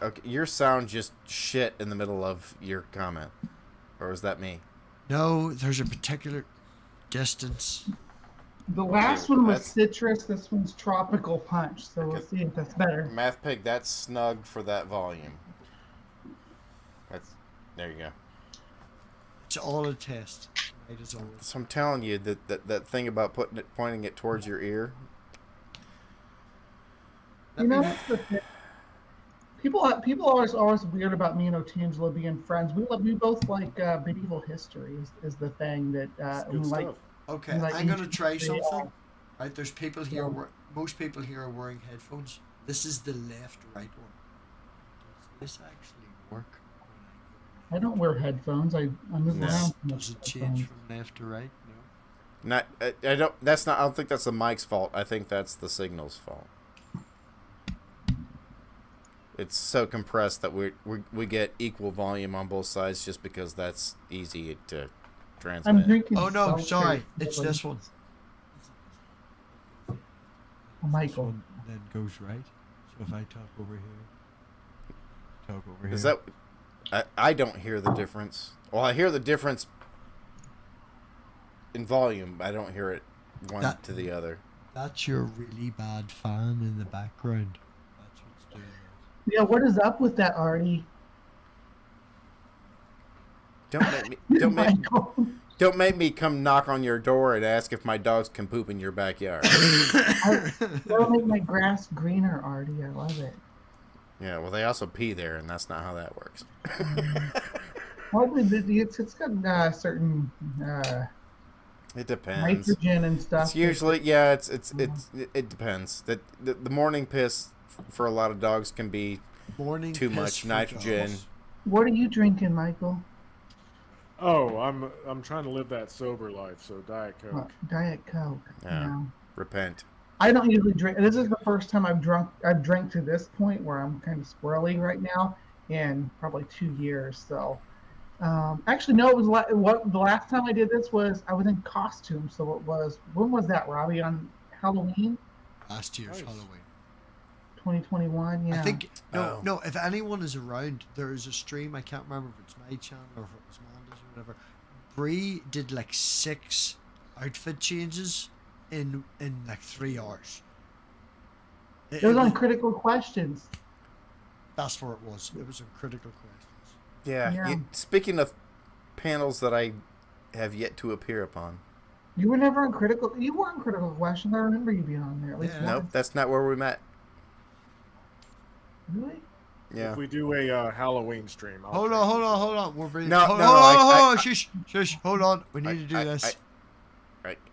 Okay, your sound just shit in the middle of your comment, or was that me?
No, there's a particular distance.
The last one was
That's-
citrus. This one's tropical punch. So we'll see if that's better.
MathPig, that's snug for that volume. There you go.
It's all a test. Right as always.
So I'm telling you that thing about pointing it towards your ear.
You know, that's the thing. People are always weird about me and Otangelo being friends. We both like medieval history is the thing that
It's
we
good
like.
stuff.
Okay,
Like
I'm gonna
ancient
try
history,
something. Right, there's people here.
Yeah.
Most people here are wearing headphones. This is the left-right one. Does this actually work?
I don't wear headphones. I move
No.
around. too much
Does it
with
change
headphones.
from left to right? No.
Not I don't. That's not. I don't think that's the mic's fault. I think that's the signal's fault. It's so compressed that we get equal volume on both sides just because that's easy to
I'm
transmit.
drinking.
Oh no,
seltzer.
sorry, it's this one.
Oh,
This
Michael.
one then goes right. So if I talk over here, talk over here.
Is that? I don't hear the difference. Well, I hear the difference in volume. I don't hear it one
That-
to the other.
That's your really bad fan in the background. That's what's doing that.
Yeah, what is up with that, Artie?
Don't make me come knock on your door and ask if my dogs can poop in your backyard.
That'll make my grass greener, Artie. I love it.
Yeah, well, they also pee there, and that's not how that works.
Well, it's got certain
It depends.
nitrogen and stuff.
It's usually it depends. The morning piss for a lot of dogs can be
Morning
too
piss
much
for
nitrogen.
dogs.
What are you drinking, Michael?
Oh, I'm trying to live that sober life, so Diet Coke.
Diet Coke.
Yeah.
No.
Repent.
I don't usually drink. This is the first time I've drank to this point where I'm kind of squirrely right now in probably 2 years. So, actually, no, it was the last time I did this was I was in costume. So it was, when was that, Robbie? On Halloween,
Last year's
Nice.
Halloween.
2021. Yeah.
I think
Oh.
no. If anyone is around, there is a stream. I can't remember if it's my channel or if it was Manda's or whatever. Bree did like 6 outfit changes in like 3 hours.
It was on critical questions.
That's where it was. It was on critical questions.
Yeah.
Yeah.
Speaking of panels that I have yet to appear upon.
You were never on critical. You were on critical questions. I remember you being on there at least
Yeah.
Nope,
once.
that's not where we met.
Really?
Yeah.
If we do a Halloween stream, I'll
Hold on. We're being...
No,
hold,
no,
hold
no,
on,
I-
shush. Hold on. We need to do this.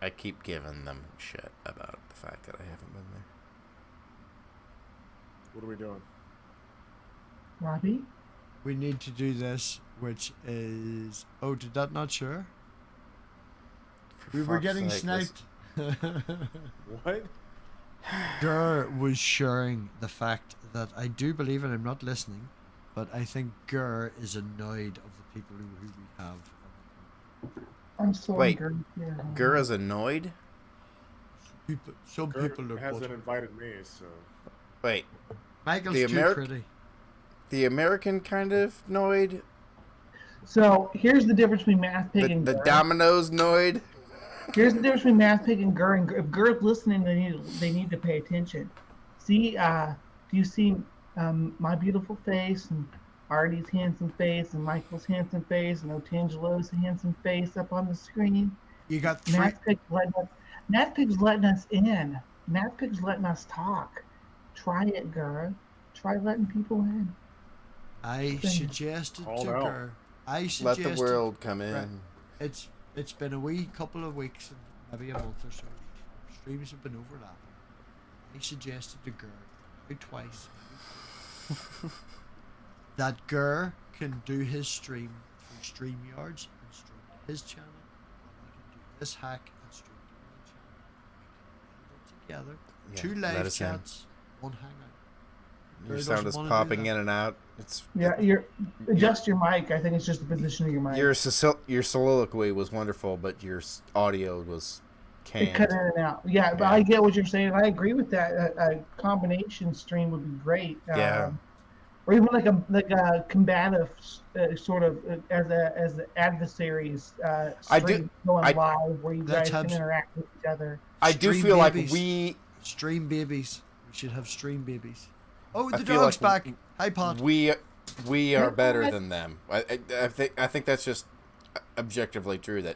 I keep giving them shit about the fact that I haven't been there.
What are we doing?
Robbie?
We need to do this, which is... Oh, did that not share?
For
We were
fuck's
getting
sake,
sniped.
What?
Gur was sharing the fact that I do believe, and I'm not listening, but I think Gur is annoyed of the people who we have.
I'm so
Wait,
angry. Yeah.
Gura's annoyed?
Some
Kurt
people look
hasn't
buttered.
invited me, so
Wait,
Michael's
the
too
American-
pretty.
the American kind of annoyed?
So here's the difference between MathPig and
The
Gur.
Domino's annoyed?
Here's the difference between MathPig and Gur. And if Gur's listening, they need to pay attention. See, do you see my beautiful face and Artie's handsome face and Michael's handsome face and Otangelo's handsome face up on the screen?
You got three.
MathPig's letting us in. MathPig's letting us talk. Try it, Gur. Try letting people in.
I suggested
Called
to
out.
Gur. I
Let
suggested.
the world come in.
Right. It's been a wee couple of weeks, maybe a month or so. Streams have been overlapping. I suggested to Gur twice that Gur can do his stream through StreamYards and stream to his channel. And I can do this hack and stream to my channel. We can build it together.
Yeah,
Two
let
live
us in.
chats, one hangout.
Your
Gur
sound
doesn't
is
wanna do
popping
that.
in and out. It's
Yeah, adjust your mic. I think it's just the position of your mic.
your soliloquy was wonderful, but your audio was
It cut
canned.
in and out. Yeah, but
Yeah.
I get what you're saying. I agree with that. A combination stream would be great.
Yeah.
Or even like a combative sort of as the adversaries
I do-
stream going
I-
live where you
That's
guys can
abs-
interact with each other.
I do
Stream
feel
babies.
like we
Stream babies. We should have stream babies. Oh,
I
the
feel
dog's
like
back. Hi, Pod.
we are better
What?
than them. I think that's just objectively true that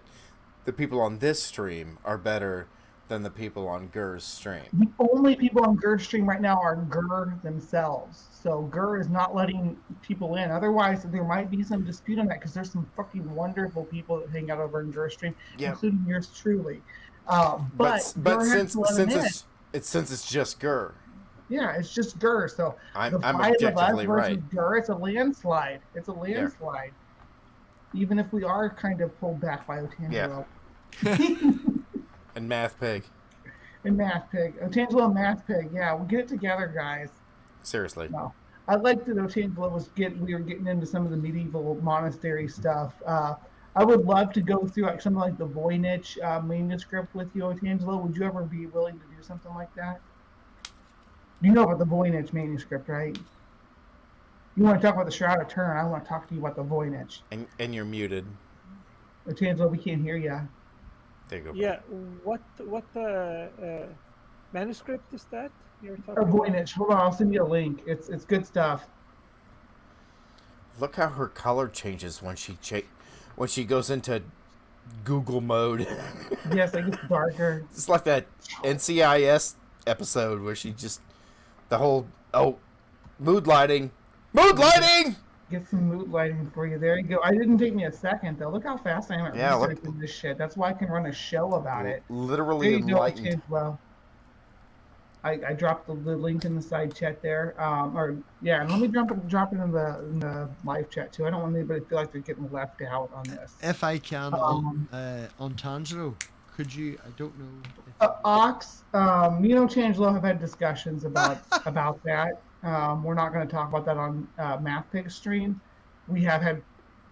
the people on this stream are better than the people on Gur's stream.
The only people on Gur's stream right now are Gur themselves. So Gur is not letting people in. Otherwise, there might be some dispute on that because there's some fucking wonderful people that hang out over in Gur's stream,
Yeah.
including yours truly. But
But
Gur has
since
to let them in.
it's just Gur,
Yeah, it's just Gur. So
I'm
the five of us
objectively
versus
right.
Gur, it's a landslide. It's a landslide. Even if we are kind of pulled back by Otangelo.
And MathPig.
And MathPig. Otangelo and MathPig. Yeah, we'll get it together, guys.
Seriously.
No. I like that Otangelo we were getting into some of the medieval monastery stuff. I would love to go through like something like the Voynich manuscript with you, Otangelo. Would you ever be willing to do something like that? You know about the Voynich manuscript, right? You want to talk about the Shroud of Turin? I want to talk to you about the Voynich.
And you're muted.
Otangelo, we can't hear you.
There you go.
Yeah, what manuscript is that you're talking
Or
about?
Voynich. Hold on, I'll send you a link. It's good stuff.
Look how her color changes when she goes into Google mode.
Yes, it gets darker.
It's like that NCIS episode where she just the whole mood lighting.
Get some mood lighting for you. There you go. I didn't take me a second though. Look how fast I am at
Yeah, look-
researching this shit. That's why I can run a show about it.
Literally
There you go,
enlightened.
Well, I dropped the link in the side chat there. And let me drop it in the live chat too. I don't want anybody to feel like they're getting left out on this.
If I can, on Tangelo, could you? I don't know.
Ox, me and Otangelo have had discussions about that. We're not going to talk about that on MathPig stream. We have had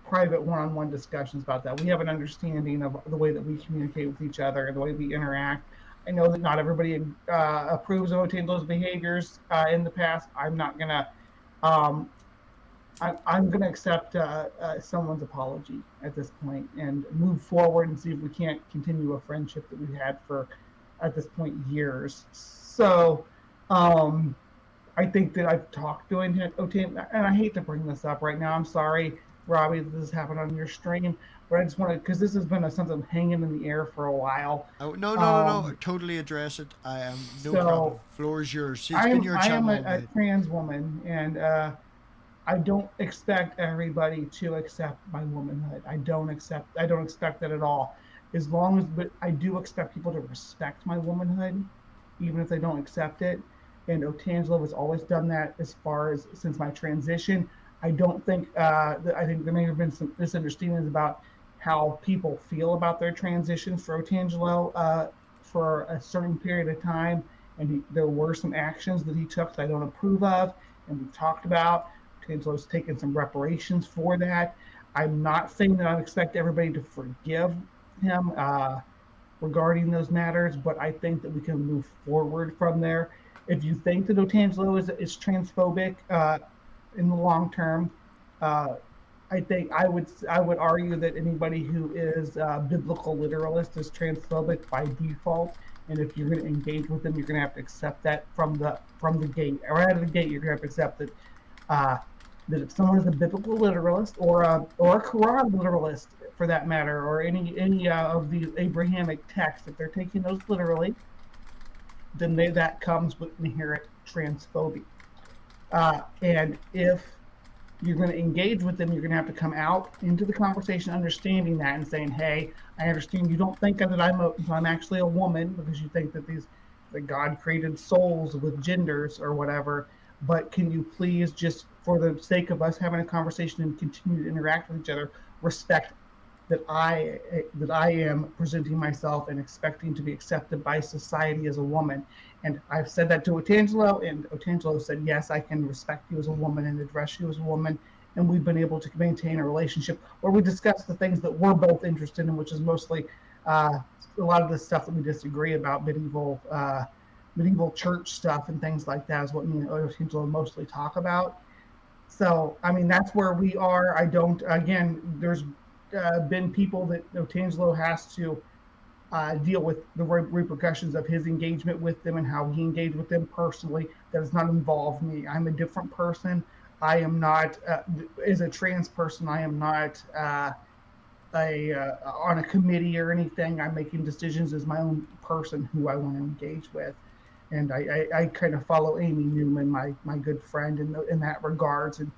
private one-on-one discussions about that. We have an understanding of the way that we communicate with each other and the way we interact. I know that not everybody approves of Otangelo's behaviors in the past. I'm not going to. I'm going to accept someone's apology at this point and move forward and see if we can't continue a friendship that we've had for, at this point, years. So I think that I've talked to Otan, and I hate to bring this up right now. I'm sorry, Robbie, that this happened on your stream, but I just want to, because this has been something hanging in the air for a while.
Oh, no. Totally address it. I am no
So,
problem. Floor is yours. It's been your
I am
channel.
a trans woman, and I don't expect everybody to accept my womanhood. I don't expect that at all. As long as, but I do expect people to respect my womanhood, even if they don't accept it. And Otangelo has always done that as far as since my transition. I don't think I think there may have been some misunderstandings about how people feel about their transitions for Otangelo for a certain period of time, and there were some actions that he took that I don't approve of, and we've talked about. Otangelo's taken some reparations for that. I'm not saying that I expect everybody to forgive him regarding those matters, but I think that we can move forward from there. If you think that Otangelo is transphobic in the long term, I think I would argue that anybody who is biblical literalist is transphobic by default. And if you're going to engage with them, you're going to have to accept that from the gate. Right out of the gate, you're going to have to accept that that if someone is a biblical literalist or a Quran literalist, for that matter, or any of the Abrahamic texts, if they're taking those literally, then that comes with inherent transphobia. And if you're going to engage with them, you're going to have to come out into the conversation understanding that and saying, hey, I understand you don't think that I'm actually a woman because you think that that God created souls with genders or whatever, but can you please, just for the sake of us having a conversation and continue to interact with each other, respect that I am presenting myself and expecting to be accepted by society as a woman. And I've said that to Otangelo, and Otangelo said, yes, I can respect you as a woman and address you as a woman. And we've been able to maintain a relationship where we discuss the things that we're both interested in, which is mostly a lot of the stuff that we disagree about, medieval church stuff and things like that is what me and Otangelo mostly talk about. So, I mean, that's where we are. There's been people that Otangelo has to deal with the repercussions of his engagement with them and how he engaged with them personally. That does not involve me. I'm a different person. I am not, as a trans person, I am not on a committee or anything. I'm making decisions as my own person who I want to engage with. And I kind of follow Amy Newman, my good friend, in that regards, and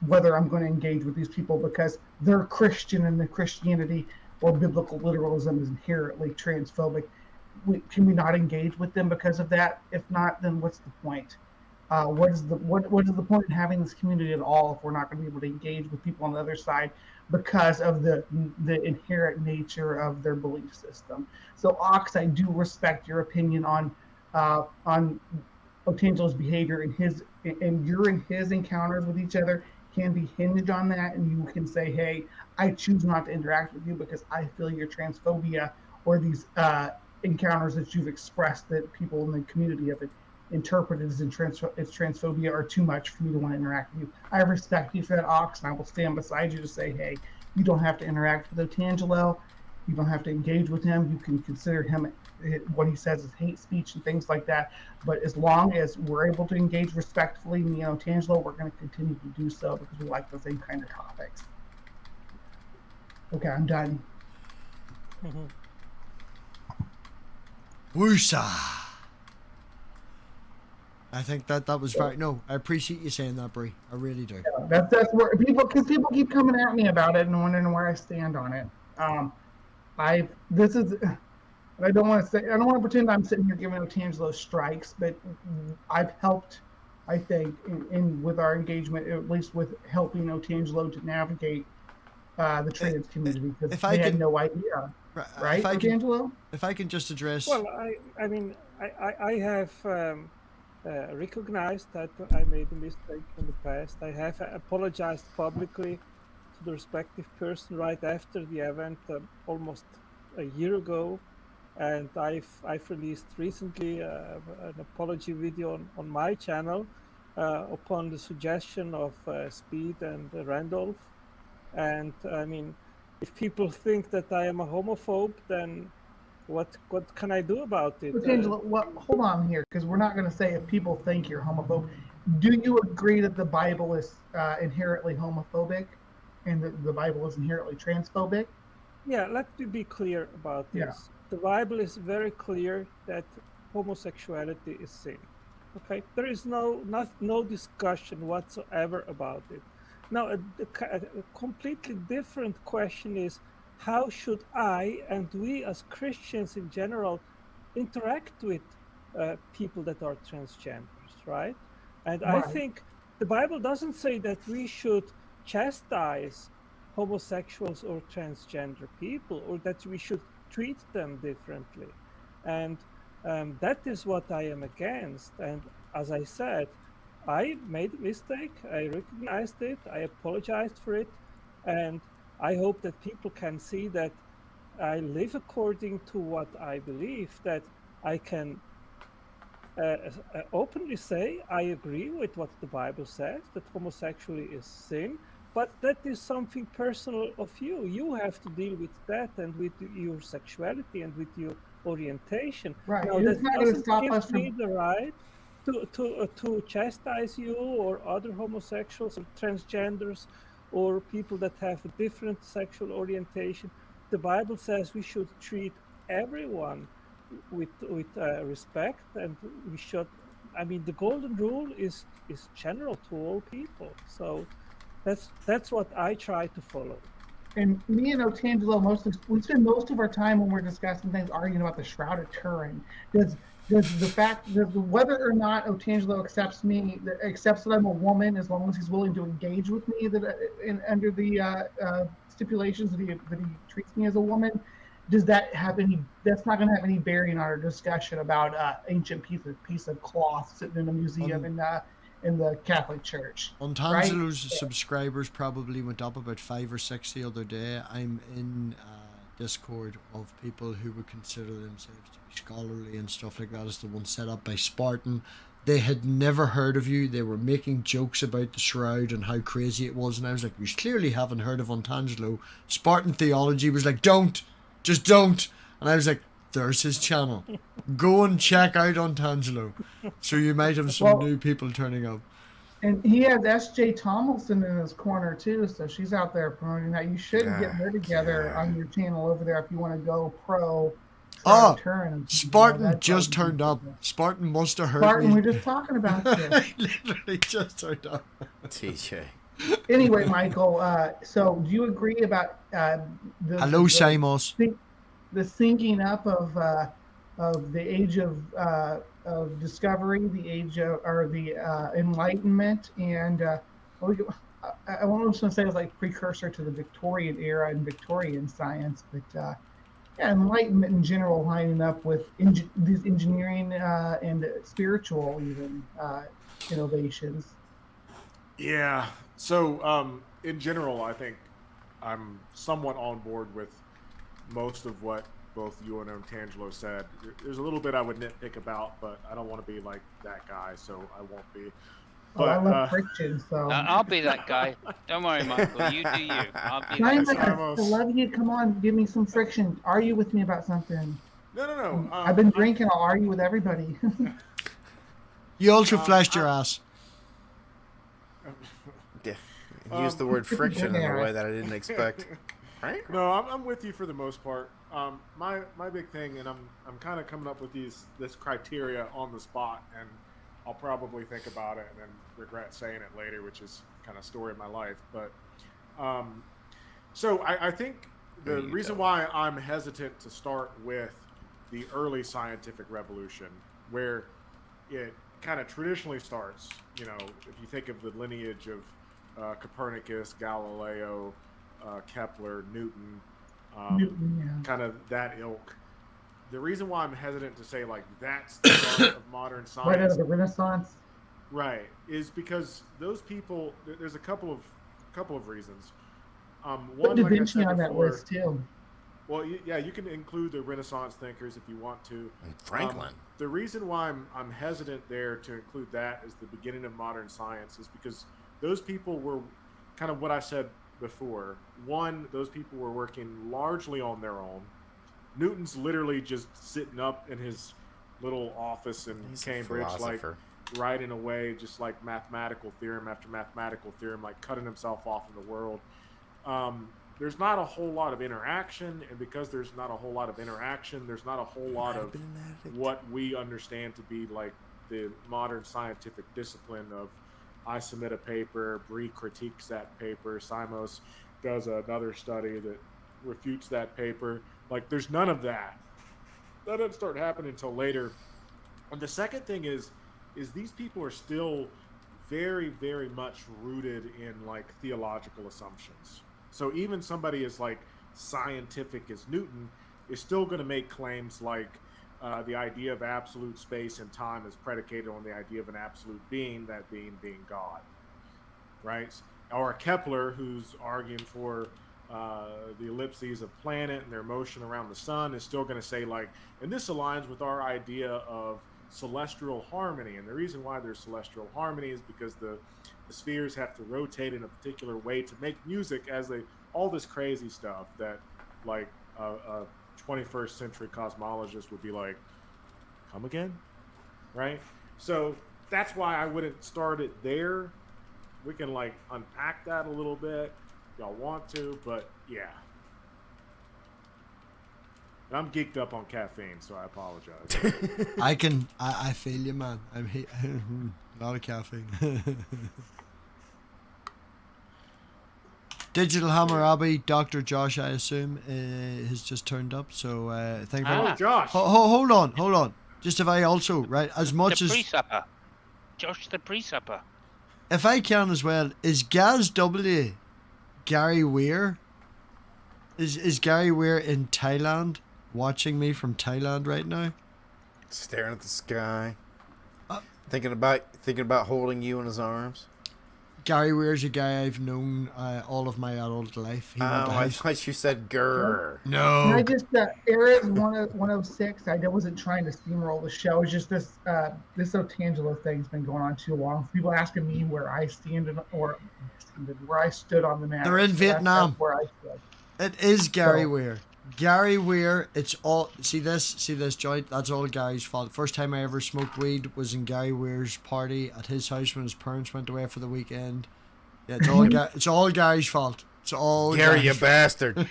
whether I'm going to engage with these people because they're Christian and the Christianity or biblical literalism is inherently transphobic. Can we not engage with them because of that? If not, then what's the point? What is the point in having this community at all if we're not going to be able to engage with people on the other side because of the inherent nature of their belief system? So, Ox, I do respect your opinion on Otangelo's behavior and his encounters with each other can be hinged on that, and you can say, hey, I choose not to interact with you because I feel your transphobia or these encounters that you've expressed that people in the community have interpreted as transphobia are too much for me to want to interact with you. I respect you for that, Ox, and I will stand beside you to say, hey, you don't have to interact with Otangelo. You don't have to engage with him. You can consider him, what he says is hate speech and things like that. But as long as we're able to engage respectfully, me and Otangelo, we're going to continue to do so because we like the same kind of topics. Okay, I'm done.
Woosa. I think that was right. No, I appreciate you saying that, Brie. I really do.
Yeah, that's where people keep coming at me about it and wondering where I stand on it. I don't want to pretend I'm sitting here giving Otangelo strikes, but I've helped, I think, in with our engagement, at least with helping Otangelo to navigate the trans community because they had no idea. Right, Otangelo?
If I can just address.
Well, I mean, I have recognized that I made a mistake in the past. I have apologized publicly to the respective person right after the event, almost a year ago, and I've released recently an apology video on my channel upon the suggestion of Speed and Randolph. And I mean, if people think that I am a homophobe, then What can I do about it?
But Angela, hold on here, because we're not going to say if people think you're homophobic. Do you agree that the Bible is inherently homophobic, and that the Bible is inherently transphobic?
Yeah, let me be clear about
Yeah.
this. The Bible is very clear that homosexuality is sin. Okay, there is no discussion whatsoever about it. Now, a completely different question is, how should I and we as Christians in general interact with people that are transgenders, right? And I
Right.
think the Bible doesn't say that we should chastise homosexuals or transgender people, or that we should treat them differently. And that is what I am against. And as I said, I made a mistake. I recognized it. I apologized for it. And I hope that people can see that I live according to what I believe, that I can openly say I agree with what the Bible says, that homosexuality is sin, but that is something personal of you. You have to deal with that and with your sexuality and with your orientation.
Right.
Now,
It's
that
not going to
doesn't
stop
give
us
me
from.
the right to chastise you or other homosexuals or transgenders or people that have a different sexual orientation. The Bible says we should treat everyone with respect, and we should. I mean, the golden rule is general to all people. So that's what I try to follow.
And me and Otangelo, we spend most of our time when we're discussing things arguing about the Shroud of Turin. Does whether or not Otangelo accepts that I'm a woman, as long as he's willing to engage with me, under the stipulations that he treats me as a woman, does that have any? That's not going to have any bearing on our discussion about ancient piece of cloth sitting in a museum in the Catholic Church.
Ontangelo's
Right?
subscribers probably went up about 5 or 6 the other day. I'm in Discord of people who would consider themselves to be scholarly and stuff like that, as the one set up by Spartan. They had never heard of you. They were making jokes about the shroud and how crazy it was, and I was like, you clearly haven't heard of Ontangelo. Spartan theology was like, just don't. And I was like, there's his channel. Go and check out Ontangelo. So you might have some new people turning up.
And he has S.J. Tomlinson in his corner too, so she's out there promoting that. You should get her together on your channel over there if you want to go pro. Turn.
Spartan just turned up. Spartan must have heard
Spartan,
me.
we're just talking about this.
Literally just turned up.
TJ.
Anyway, Michael, so do you agree about
Hello, Simos.
The syncing up of the age of discovery, the age of, or the Enlightenment, and I want to say it's like precursor to the Victorian era and Victorian science, but Enlightenment in general lining up with these engineering and spiritual even innovations.
Yeah. So in general, I think I'm somewhat on board with most of what both you and Ontangelo said. There's a little bit I would nitpick about, but I don't want to be like that guy, so I won't be. But
I love friction, so
I'll be that guy. Don't worry, Michael. You do you. I'll be
Simon,
that guy.
I love you. Come on, give me some friction. Argue with me about something.
No.
I've been drinking. I'll argue with everybody.
You also flashed your ass.
Yeah. Use the word friction in a way that I didn't expect.
No, I'm with you for the most part. My big thing, and I'm kind of coming up with this criteria on the spot, and I'll probably think about it and then regret saying it later, which is kind of story of my life. But so I think the reason why I'm hesitant to start with the early scientific revolution, where it kind of traditionally starts, if you think of the lineage of Copernicus, Galileo, Kepler, Newton, kind of that ilk. The reason why I'm hesitant to say like that's the start of modern science,
Right out of the Renaissance,
right, is because those people. There's a couple of reasons. One,
Da
like I
Vinci
said
on that
before,
list too.
well, yeah, you can include the Renaissance thinkers if you want to.
And Franklin.
The reason why I'm hesitant there to include that as the beginning of modern science is because those people were kind of what I said before. One, those people were working largely on their own. Newton's literally just sitting up in his little office in
He's a
Cambridge, like
philosopher.
writing away just like mathematical theorem after mathematical theorem, like cutting himself off in the world. There's not a whole lot of interaction, and because there's not a whole lot of interaction, there's not a whole lot of what we understand to be like the modern scientific discipline of I submit a paper, Bree critiques that paper, Simos does another study that refutes that paper. Like, there's none of that. That doesn't start happening until later. And the second thing is these people are still very, very much rooted in like theological assumptions. So even somebody as like scientific as Newton is still going to make claims like the idea of absolute space and time is predicated on the idea of an absolute being, that being God, right? Or Kepler, who's arguing for the ellipses of planet and their motion around the sun, is still going to say like, and this aligns with our idea of celestial harmony. And the reason why there's celestial harmony is because the spheres have to rotate in a particular way to make music, as they all this crazy stuff that like a 21st century cosmologist would be like, come again, right? So that's why I wouldn't start it there. We can like unpack that a little bit if y'all want to, but yeah. And I'm geeked up on caffeine, so I apologize.
I feel you, man. A lot of caffeine. Digital Hammurabi, Dr. Josh, I assume, has just turned up. So thank you very much.
Josh.
Hold on. Just if I also, right, as much
The
as
pre-supper. Josh the pre-supper.
if I can as well, is Gaz W Gary Weir? Is Gary Weir in Thailand, watching me from Thailand right now?
Staring at the sky. Thinking about holding you in his arms.
Gary Weir's a guy I've known all of my adult life. He went to
I thought you said grr.
No.
Can I just Eric 106? I wasn't trying to steamroll the show. It's just this Otangelo thing's been going on too long. People asking me where I stand where I stood on the matter.
They're in Vietnam.
That's where I stood.
It is Gary Weir. Gary Weir, it's all see this joint, that's all Gary's fault. First time I ever smoked weed was in Gary Weir's party at his house when his parents went away for the weekend. Yeah, it's all Gary's fault. It's all
Gary,
Gary's
you bastard.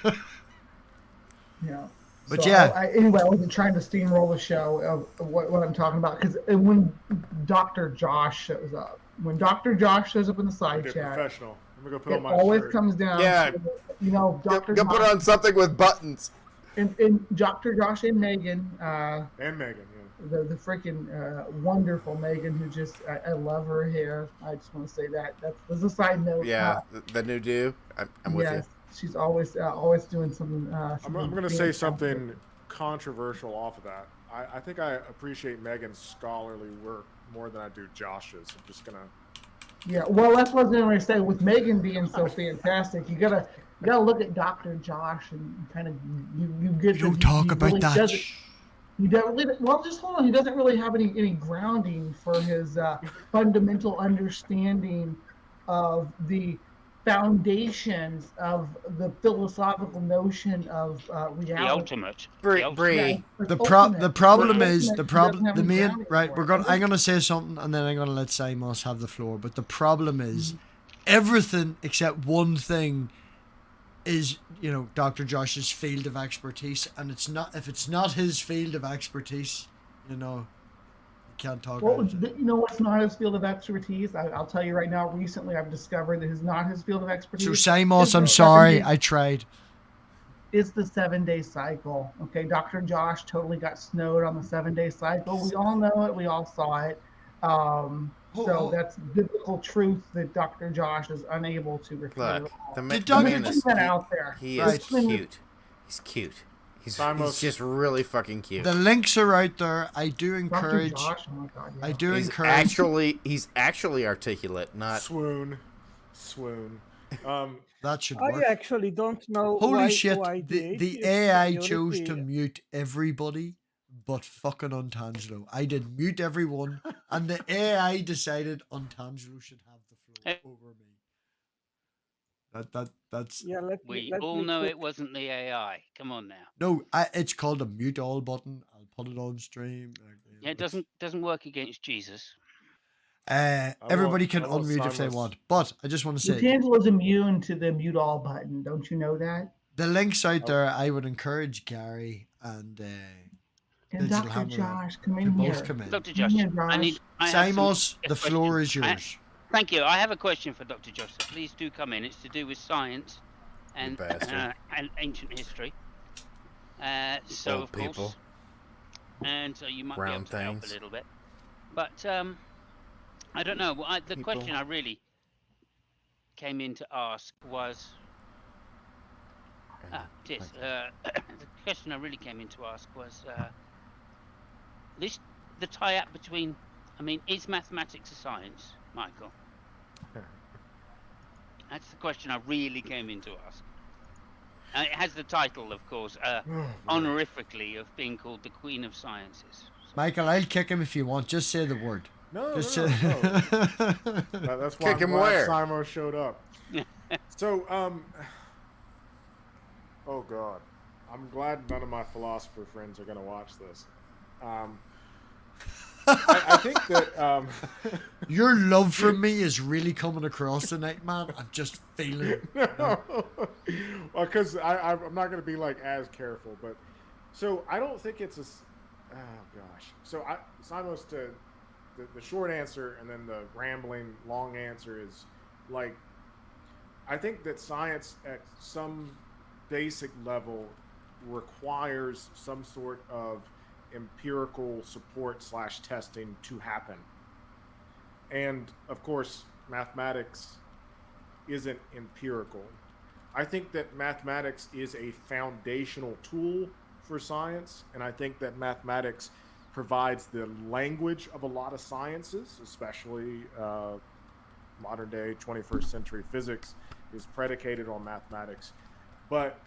Yeah.
But
so
yeah.
Anyway, I wasn't trying to steamroll the show of what I'm talking about, because when Dr. Josh shows up, in the side
Get
chat,
professional. I'm gonna go put
it
on my
always
shirt.
comes down
Yeah.
to, Dr.
Go put on something with buttons.
And Dr. Josh and Megan,
And Megan, yeah.
the freaking wonderful Megan, who just I love her hair. I just want to say that. That's a side note.
Yeah, the new do. I'm with you.
She's always doing something.
I'm going to say something controversial off of that. I think I appreciate Megan's scholarly work more than I do Josh's. I'm just going to...
Yeah, well, that's what I was going to say. With Megan being so fantastic, you gotta look at Dr. Josh and kind of you get.
Don't talk about that.
He doesn't. Well, just hold on. He doesn't really have any grounding for his fundamental understanding of the foundations of the philosophical notion of reality.
The ultimate.
Bree.
The problem is the main right. I'm gonna say something and then I'm gonna let Simos have the floor. But the problem is everything except one thing is Dr. Josh's field of expertise, and it's not if it's not his field of expertise, you can't talk about it.
What's not his field of expertise? I'll tell you right now. Recently, I've discovered that it's not his field of expertise.
So Simos, I'm sorry, I tried.
It's the 7-day cycle. Okay, Dr. Josh totally got snowed on the 7-day cycle. We all know it. We all saw it. So that's biblical truth that Dr. Josh is unable to refute.
Look, the
Did
man
Dr.
is
out there.
He is cute. He's cute. He's just really fucking cute.
The links are out there. I do encourage.
Dr. Josh, oh my God, yeah.
I do
He's
encourage.
he's actually articulate, not
Swoon.
That should
I
work.
actually don't know.
Holy
why,
shit!
Why
The
atheist
AI chose to
community-
mute everybody, but fucking Untangelo. I did mute everyone, and the AI decided Untangelo should have the floor over me. That's
Yeah,
We
let
all
me
know
quick.
it wasn't the AI. Come on now.
no. It's called a mute all button. I'll put it on stream.
Yeah, it doesn't work against Jesus.
Everybody can
I want
unmute if they
Simon's-
want, but I just want to say
Lutangelo's immune to the mute all button. Don't you know that?
the links out
Oh.
there. I would encourage Gary and
And
Digital
Dr.
Hammer
Josh, come
to
in
both
here.
come in.
Dr.
Come
Josh,
here, Josh.
I have some-
Simos,
a
the
question.
floor is yours.
Thank you. I have a question for Dr. Josh. So please do come in. It's to do with science and
bastard.
and ancient history. So
Old
of course,
people.
and so you might be able
Round
to help a
things.
little bit. But I don't know. The
People.
question I really came in to ask was the question I really came in to ask was the tie-up between. I mean, is mathematics a science, Michael? That's the question I really came in to ask. And it has the title, of course, honorifically of being called the Queen of Sciences.
Michael, I'll kick him if you want. Just say the word.
No,
Just
no,
say.
no. That's why
Kick
I'm
him
glad
where?
Simo showed up. So, oh God, I'm glad none of my philosopher friends are going to watch this. I think that
Your love for me is really coming across tonight, man. I'm just feeling.
because I'm not going to be like as careful, but so I don't think it's a. Oh gosh, so Simos to the short answer and then the rambling long answer is like I think that science at some basic level requires some sort of empirical support / testing to happen. And of course, mathematics isn't empirical. I think that mathematics is a foundational tool for science, and I think that mathematics provides the language of a lot of sciences, especially modern day 21st century physics is predicated on mathematics. But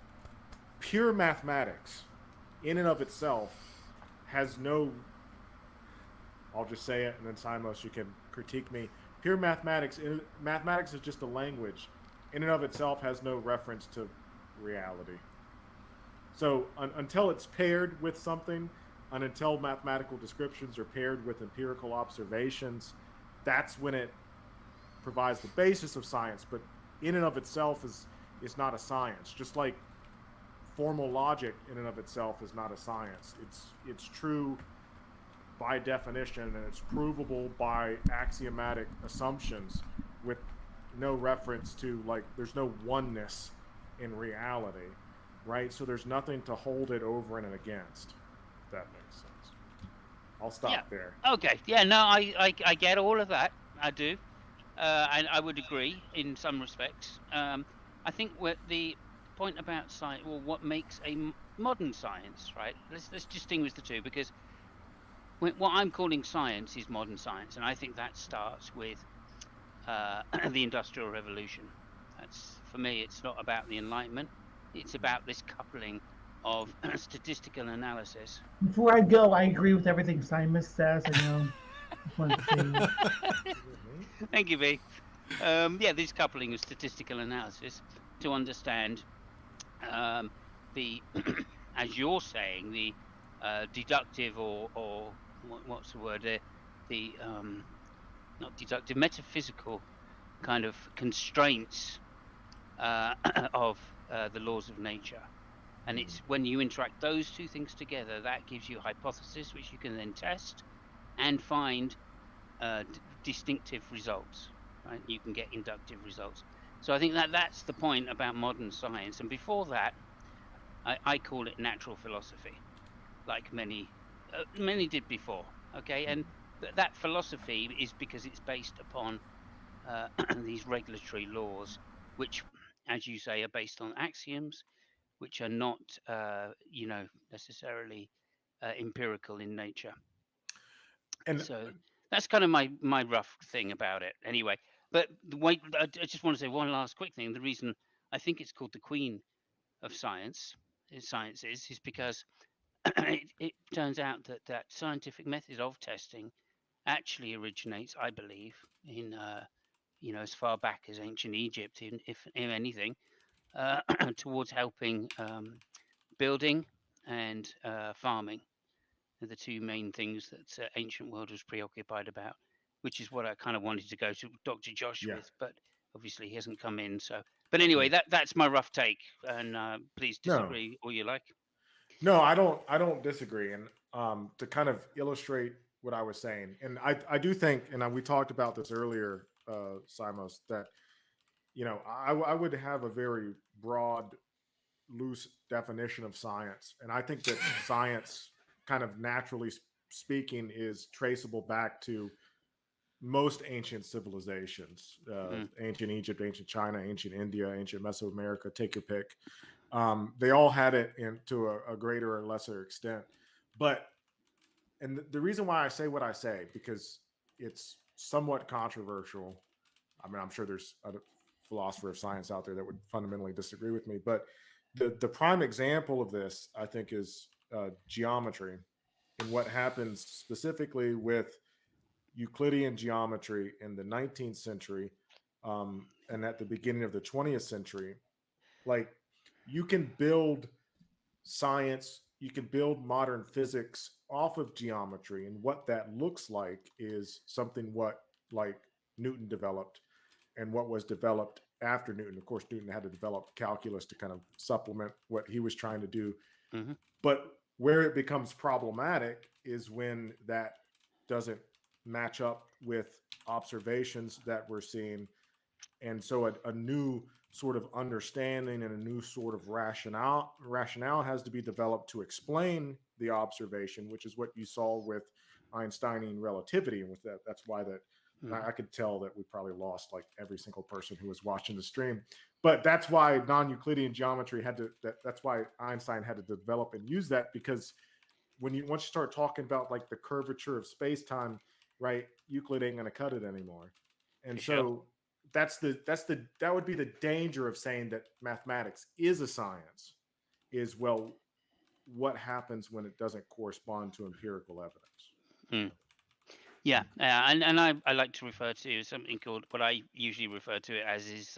pure mathematics in and of itself has no, I'll just say it and then Simos, you can critique me. Pure mathematics is just a language. In and of itself has no reference to reality. So until it's paired with something, and until mathematical descriptions are paired with empirical observations, that's when it provides the basis of science. But in and of itself is not a science. Just like formal logic in and of itself is not a science. It's true by definition, and it's provable by axiomatic assumptions with no reference to, like, there's no oneness in reality, right? So there's nothing to hold it over and against, if that makes sense. I'll stop there.
Okay. Yeah, no, I get all of that. I do. And I would agree in some respects. I think what the point about science, well, what makes a modern science, right? Let's distinguish the two, because what I'm calling science is modern science, and I think that starts with the Industrial Revolution. That's, for me, it's not about the Enlightenment. It's about this coupling of statistical analysis.
Before I go, I agree with everything Simon says. I know. Just wanted to say that.
Thank you, B. Yeah, this coupling of statistical analysis to understand the, as you're saying, the deductive or what's the word? The not deductive, metaphysical kind of constraints of the laws of nature. And it's when you interact those two things together that gives you a hypothesis, which you can then test and find distinctive results. Right? You can get inductive results. So I think that's the point about modern science. And before that, I call it natural philosophy, like many did before. Okay, and that philosophy is because it's based upon these regulatory laws, which, as you say, are based on axioms, which are not, necessarily empirical in nature.
And
so that's kind of my rough thing about it. Anyway, but the way I just want to say one last quick thing. The reason I think it's called the Queen of Sciences is because it turns out that scientific method of testing actually originates, I believe, in as far back as ancient Egypt, if anything, towards helping building and farming are the two main things that ancient world was preoccupied about, which is what I kind of wanted to go to Dr. Josh with, but obviously he hasn't come in. So, but anyway, that's my rough take, and please disagree all you like.
No, I don't disagree. And to kind of illustrate what I was saying, and I do think, and we talked about this earlier, Simos, that I would have a very broad, loose definition of science, and I think that science, kind of naturally speaking, is traceable back to most ancient civilizations, ancient Egypt, ancient China, ancient India, ancient Mesoamerica, take your pick. They all had it to a greater or lesser extent. And the reason why I say what I say, because it's somewhat controversial. I mean, I'm sure there's a philosopher of science out there that would fundamentally disagree with me, but the prime example of this, I think, is geometry, and what happens specifically with Euclidean geometry in the 19th century and at the beginning of the 20th century. Like, you can build science, you can build modern physics off of geometry, and what that looks like is something what like Newton developed and what was developed after Newton. Of course, Newton had to develop calculus to kind of supplement what he was trying to do.
Mm-hmm.
But where it becomes problematic is when that doesn't match up with observations that we're seeing. And so a new sort of understanding and a new sort of rationale has to be developed to explain the observation, which is what you saw with Einsteinian relativity. And with that's why I could tell that we probably lost like every single person who was watching the stream. But that's why non-Euclidean geometry that's why Einstein had to develop and use that, because once you start talking about like the curvature of space-time, right, Euclid ain't going to cut it anymore. And so that would be the danger of saying that mathematics is a science, is, well, what happens when it doesn't correspond to empirical evidence?
Yeah, and I like to refer to something called, what I usually refer to it as, is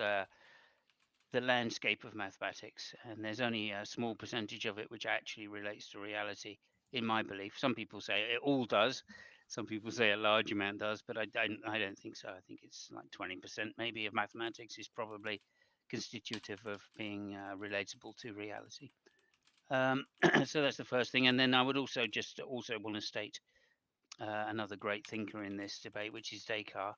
the landscape of mathematics, and there's only a small percentage of it which actually relates to reality, in my belief. Some people say it all does, some people say a large amount does, but I don't think so. I think it's like 20% maybe of mathematics is probably constitutive of being relatable to reality. So that's the first thing. And then I would also want to state another great thinker in this debate, which is Descartes.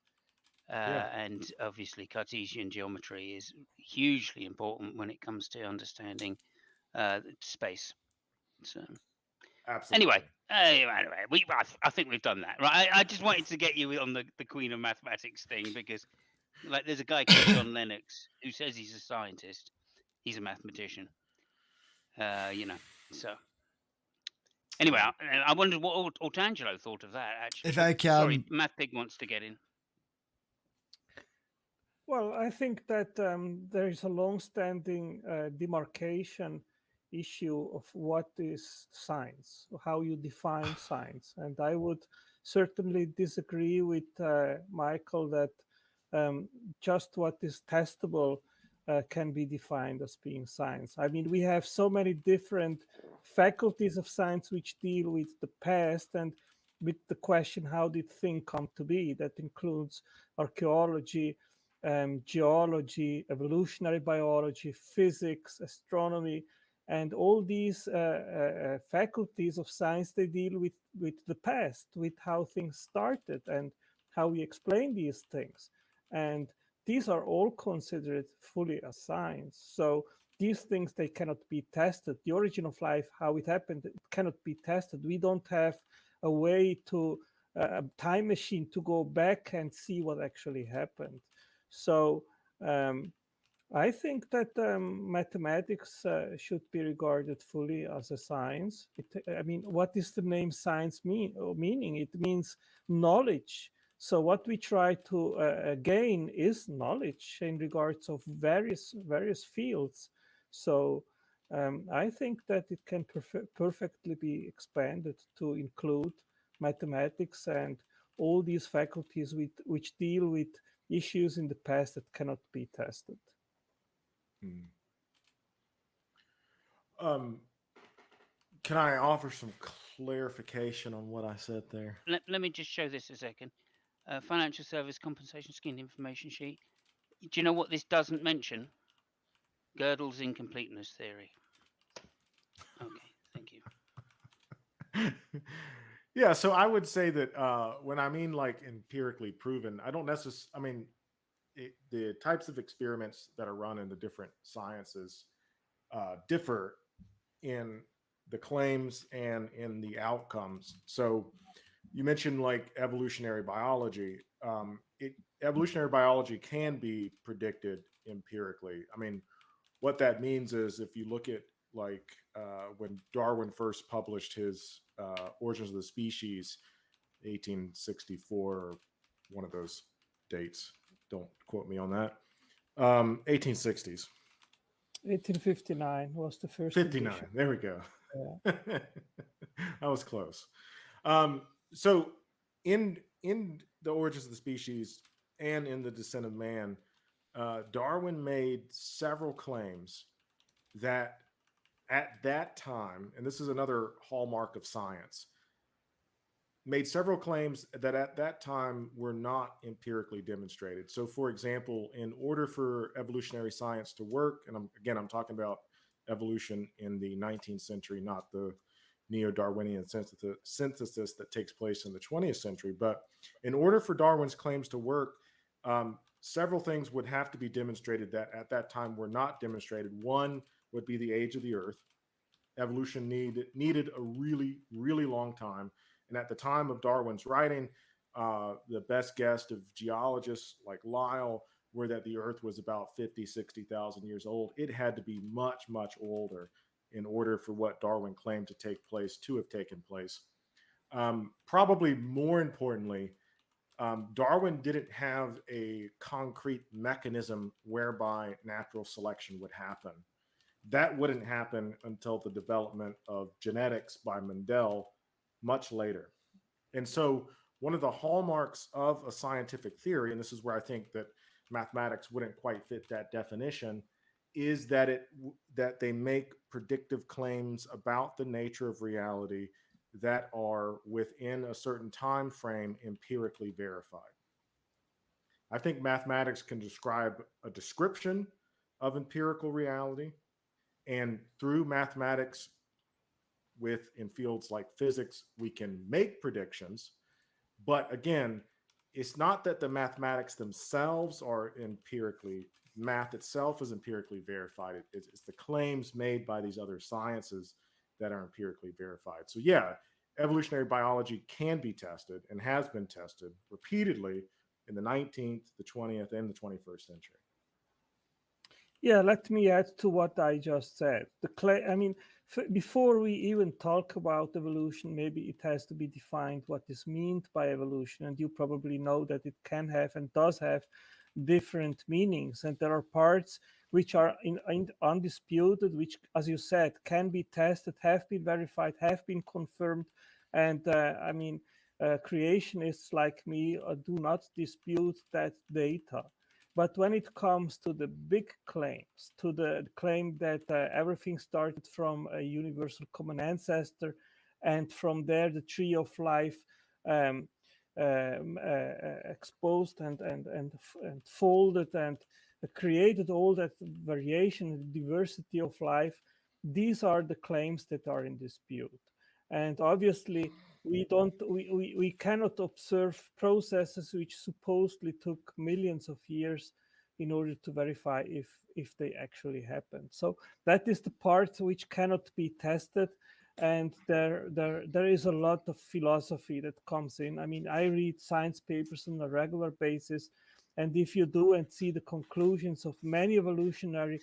And obviously Cartesian geometry is hugely important when it comes to understanding space. So
Absolutely.
Anyway, I think we've done that, right? I just wanted to get you on the Queen of Mathematics thing, because like there's a guy called John Lennox who says he's a scientist. He's a mathematician. So anyway, I wondered what Ortangelo thought of that, actually.
If I can...
Sorry, MathPig wants to get in.
Well, I think that there is a long-standing demarcation issue of what is science, how you define science. And I would certainly disagree with Michael that just what is testable can be defined as being science. I mean, we have so many different faculties of science which deal with the past and with the question, how did things come to be? That includes archaeology, geology, evolutionary biology, physics, astronomy, and all these faculties of science, they deal with the past, with how things started and how we explain these things. And these are all considered fully as science. So these things, they cannot be tested. The origin of life, how it happened, it cannot be tested. We don't have a way to, a time machine to go back and see what actually happened. So I think that mathematics should be regarded fully as a science. I mean, what is the name science meaning? It means knowledge. So what we try to gain is knowledge in regards of various fields. So I think that it can perfectly be expanded to include mathematics and all these faculties which deal with issues in the past that cannot be tested.
Can I offer some clarification on what I said there?
Let me just show this a second. Financial Service Compensation Scheme information sheet. Do you know what this doesn't mention? Gödel's incompleteness theory. Okay, thank you.
Yeah, so I would say that when I mean like empirically proven, I don't necessarily, I mean, the types of experiments that are run in the different sciences differ in the claims and in the outcomes. So you mentioned like evolutionary biology. Evolutionary biology can be predicted empirically. I mean, what that means is if you look at like when Darwin first published his Origins of the Species, 1864 or one of those dates. Don't quote me on that. 1860s.
1859 was the first
59.
edition.
There we go.
Yeah.
I was close. So in the Origins of the Species and in the Descent of Man, Darwin made several claims that at that time, and this is another hallmark of science, made several claims that at that time were not empirically demonstrated. So, for example, in order for evolutionary science to work, and I'm talking about evolution in the 19th century, not the neo-Darwinian synthesis that takes place in the 20th century. But in order for Darwin's claims to work, several things would have to be demonstrated that at that time were not demonstrated. One would be the age of the Earth. Evolution needed a really, really long time. And at the time of Darwin's writing, the best guess of geologists like Lyell were that the Earth was about 50, 60,000 years old. It had to be much, much older in order for what Darwin claimed to take place to have taken place. Probably more importantly, Darwin didn't have a concrete mechanism whereby natural selection would happen. That wouldn't happen until the development of genetics by Mendel much later. And so one of the hallmarks of a scientific theory, and this is where I think that mathematics wouldn't quite fit that definition, is that they make predictive claims about the nature of reality that are within a certain time frame empirically verified. I think mathematics can describe a description of empirical reality, and through mathematics in fields like physics, we can make predictions. But again, it's not that the mathematics themselves are math itself is empirically verified. It's the claims made by these other sciences that are empirically verified. So yeah, evolutionary biology can be tested and has been tested repeatedly in the 19th, the 20th, and the 21st century.
Yeah, let me add to what I just said. Before we even talk about evolution, maybe it has to be defined what is meant by evolution. And you probably know that it can have and does have different meanings. And there are parts which are undisputed, which, as you said, can be tested, have been verified, have been confirmed. And creationists like me do not dispute that data. But when it comes to the big claims, to the claim that everything started from a universal common ancestor, and from there the tree of life exposed and folded and created all that variation and diversity of life, these are the claims that are in dispute. And obviously, we cannot observe processes which supposedly took millions of years in order to verify if they actually happened. So that is the part which cannot be tested. And there is a lot of philosophy that comes in. I mean, I read science papers on a regular basis. And if you do and see the conclusions of many evolutionary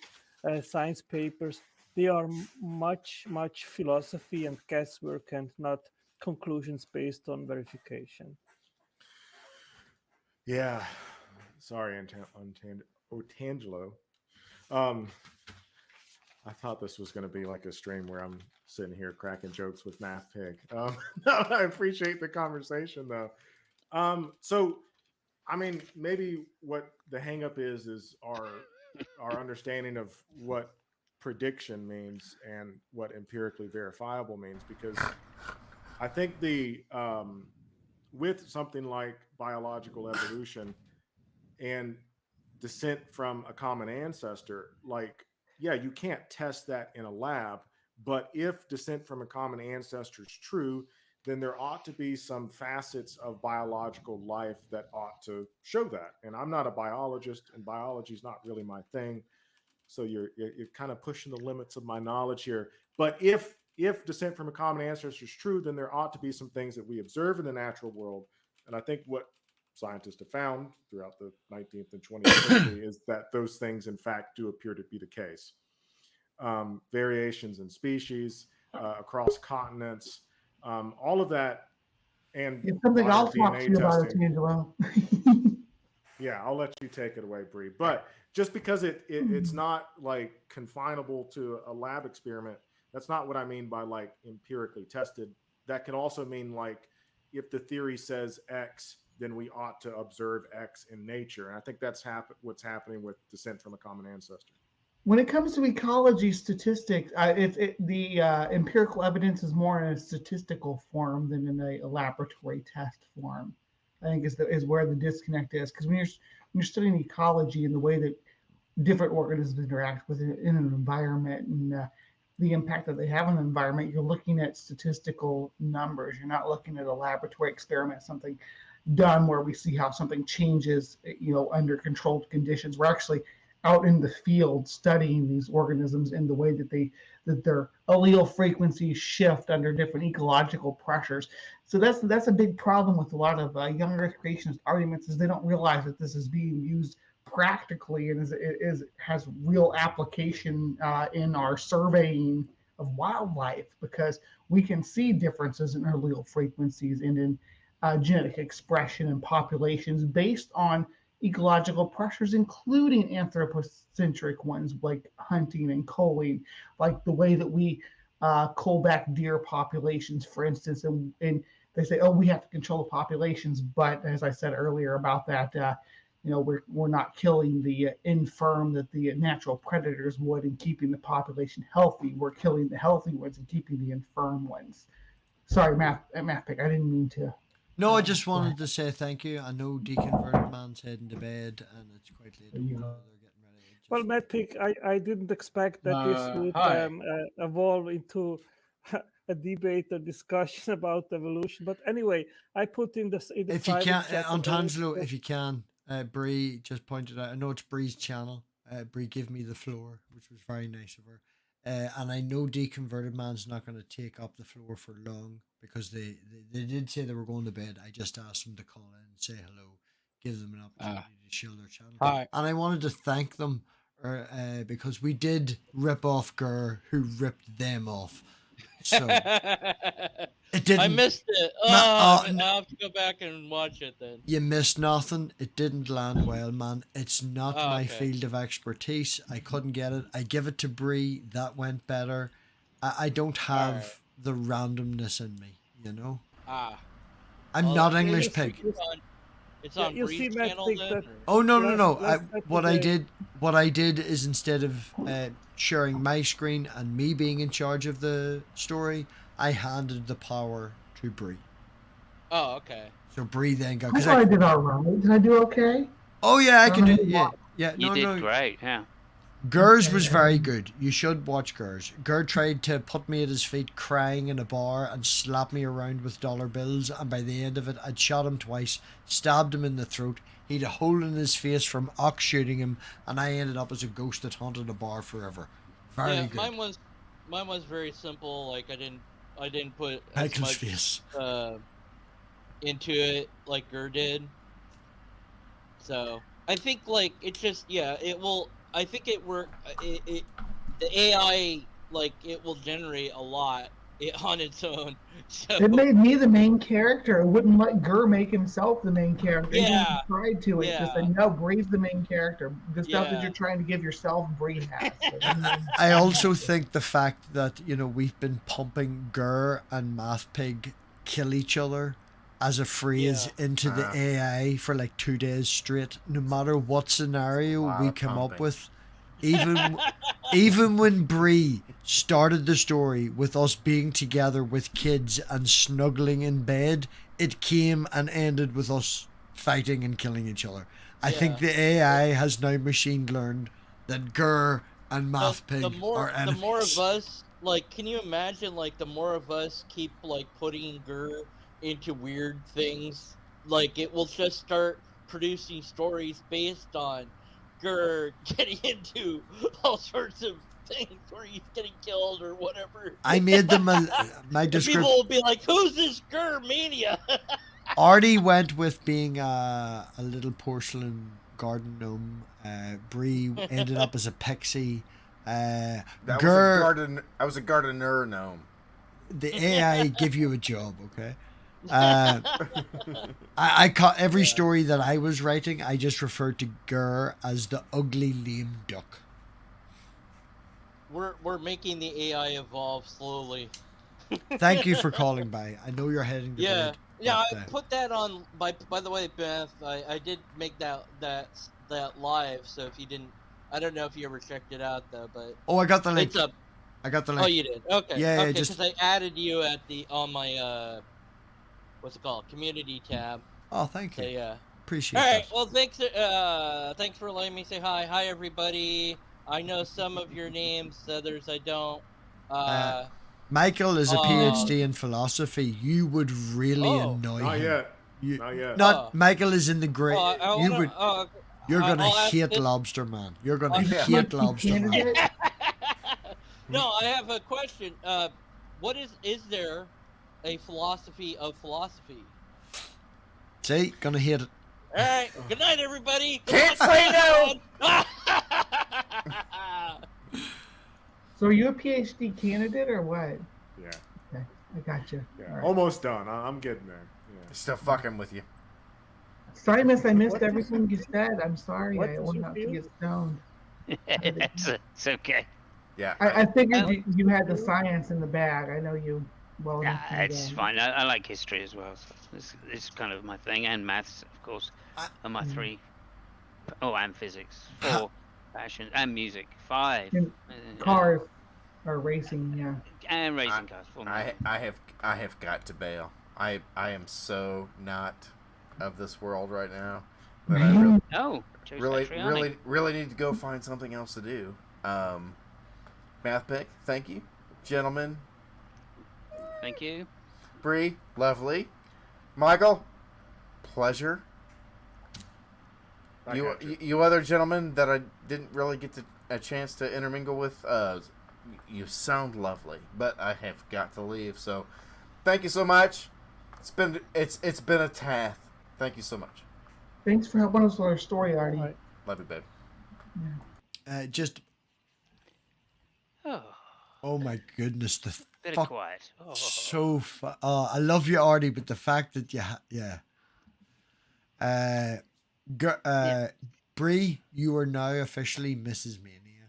science papers, they are much philosophy and guesswork and not conclusions based on verification.
Yeah, sorry, Otangelo. I thought this was going to be like a stream where I'm sitting here cracking jokes with MathPig. I appreciate the conversation though. So, I mean, maybe what the hang up is our understanding of what prediction means and what empirically verifiable means, because I think with something like biological evolution and descent from a common ancestor, like, yeah, you can't test that in a lab, but if descent from a common ancestor is true, then there ought to be some facets of biological life that ought to show that. And I'm not a biologist, and biology is not really my thing. So you're kind of pushing the limits of my knowledge here. But if descent from a common ancestor is true, then there ought to be some things that we observe in the natural world. And I think what scientists have found throughout the 19th and 20th century is that those things, in fact, do appear to be the case. Variations in species across continents, all of that, and
it's something I'll talk to you about, Angelo.
Yeah, I'll let you take it away, Bree. But just because it's not like confinable to a lab experiment, that's not what I mean by like empirically tested. That can also mean like if the theory says X, then we ought to observe X in nature. And I think that's what's happening with descent from a common ancestor.
When it comes to ecology statistics, the empirical evidence is more in a statistical form than in a laboratory test form. I think is where the disconnect is, because when you're studying ecology and the way that different organisms interact with it in an environment and the impact that they have on the environment, you're looking at statistical numbers. You're not looking at a laboratory experiment, something done where we see how something changes, under controlled conditions. We're actually out in the field studying these organisms in the way that their allele frequencies shift under different ecological pressures. So that's a big problem with a lot of younger creationist arguments, is they don't realize that this is being used practically and has real application in our surveying of wildlife, because we can see differences in allele frequencies and in genetic expression in populations based on ecological pressures, including anthropocentric ones like hunting and culling, like the way that we cull back deer populations, for instance. And they say, oh, we have to control the populations, but as I said earlier about that, we're not killing the infirm that the natural predators would and keeping the population healthy. We're killing the healthy ones and keeping the infirm ones. Sorry, MathPig, I didn't mean to.
No, I just wanted to say thank you. I know Deconverted Man's heading to bed, and it's quite late. They're getting ready.
Well, MathPig, I didn't expect that this would evolve into a debate or discussion about evolution. But anyway, I put in the
if you can, Antangelo, if you can, Bree just pointed out. I know it's Bree's channel. Bree gave me the floor, which was very nice of her. And I know Deconverted Man's not going to take up the floor for long, because they did say they were going to bed. I just asked them to call in and say hello, give them an opportunity to shill their channel.
Hi.
And I wanted to thank them because we did rip off Gurr, who ripped them off. So it didn't.
I missed it. I'll have to go back and watch it then.
You missed nothing. It didn't land well, man. It's not my
okay.
field of expertise. I couldn't get it. I give it to Bree. That went better. I don't have the randomness in me, I'm not English Pig.
It's on Bree's channel then?
Oh no. What I did is, instead of sharing my screen and me being in charge of the story, I handed the power to Bree.
Oh, okay.
So Bree then got.
I thought I did all right. Did I do okay?
Oh yeah, I can do. Yeah.
You did great. Yeah.
Gurr's was very good. You should watch Gurr's. Gurr tried to put me at his feet crying in a bar and slap me around with dollar bills, and by the end of it I'd shot him twice, stabbed him in the throat, he'd a hole in his face from ox shooting him, and I ended up as a ghost that haunted a bar forever. Very good.
Mine was very simple. Like I didn't put
as much
face. Into it like Gurr did. So I think like it's just it will. I think it worked. The AI, like, it will generate a lot on its own. So
it made me the main character. It wouldn't let Gurr make himself the main character.
Yeah.
He tried to it. Just said, no, Bree's the main character. The stuff that you're trying to give yourself, Bree has.
I also think the fact that, we've been pumping Gurr and MathPig kill each other as a phrase into the AI for like 2 days straight, no matter what scenario we come up with, even even when Bree started the story with us being together with kids and snuggling in bed, it came and ended with us fighting and killing each other. I think the AI has now machine learned that Gur and MathPig are
the
enemies.
more of us, like, can you imagine, like, the more of us keep, like, putting Gur into weird things, like, it will just start producing stories based on Gur getting into all sorts of things where he's getting killed or whatever.
I made them my
And
description.
people will be like, "Who's this Gur mania?"
Artie went with being a little porcelain garden gnome. Bree ended up as a pixie.
That
Gur,
I was a gardener gnome.
the AI give you a job, okay? I caught every story that I was writing. I just referred to Gur as the ugly lame duck.
We're making the AI evolve slowly.
Thank you for calling by. I know you're heading to bed.
Yeah,
but,
I put that on. By the way, Beth, I did make that live. So if you didn't, I don't know if you ever checked it out though. But
I got the link.
it's up.
I got the link.
Oh, you did. Okay.
Yeah,
Okay.
just.
Because I added you at on my what's it called, community tab.
Oh, thank you.
So, yeah.
Appreciate
All right.
that.
Well, thanks for letting me say hi. Hi, everybody. I know some of your names, others I don't.
Michael is a PhD in philosophy. You would really annoy
Not
him.
yet.
You,
not yet.
Not Michael is in the great. You're gonna hate
this...
Lobster Man. You're gonna hate Lobster Man.
No, I have a question. What is there a philosophy of philosophy?
See, gonna hate it.
All right. Good night, everybody.
Can't say no.
So are you a PhD candidate or what?
Yeah.
Okay, I got you.
Yeah.
Right.
Almost done. I'm getting there. Yeah.
Still fucking with you.
Sorry, miss, I missed everything you said. I'm sorry. I went out to
feel?
get stoned.
It's okay.
Yeah.
I figured you had the science in the bag. I know you well enough.
Yeah, it's fine. I like history as well. So it's kind of my thing, and maths, of course, are my three. Oh, and physics. 4, fashion, and music. 5.
And cars are racing, yeah.
And racing cars.
I have got to bail. I am so not of this world right now that I really need to go find something else to do. MathPig, thank you, gentlemen.
Thank you.
Bree, lovely. Michael, pleasure. You other gentlemen that I didn't really get a chance to intermingle with, you sound lovely, but I have got to leave. So, thank you so much. It's been a task. Thank you so much.
Thanks for helping us with our story, Artie.
Right.
Love you, babe.
Just.
Oh.
Oh my goodness, the
Bit
fuck.
of quiet. Oh.
So I love you, Artie, but the fact that Bree, you are now officially Mrs. Mania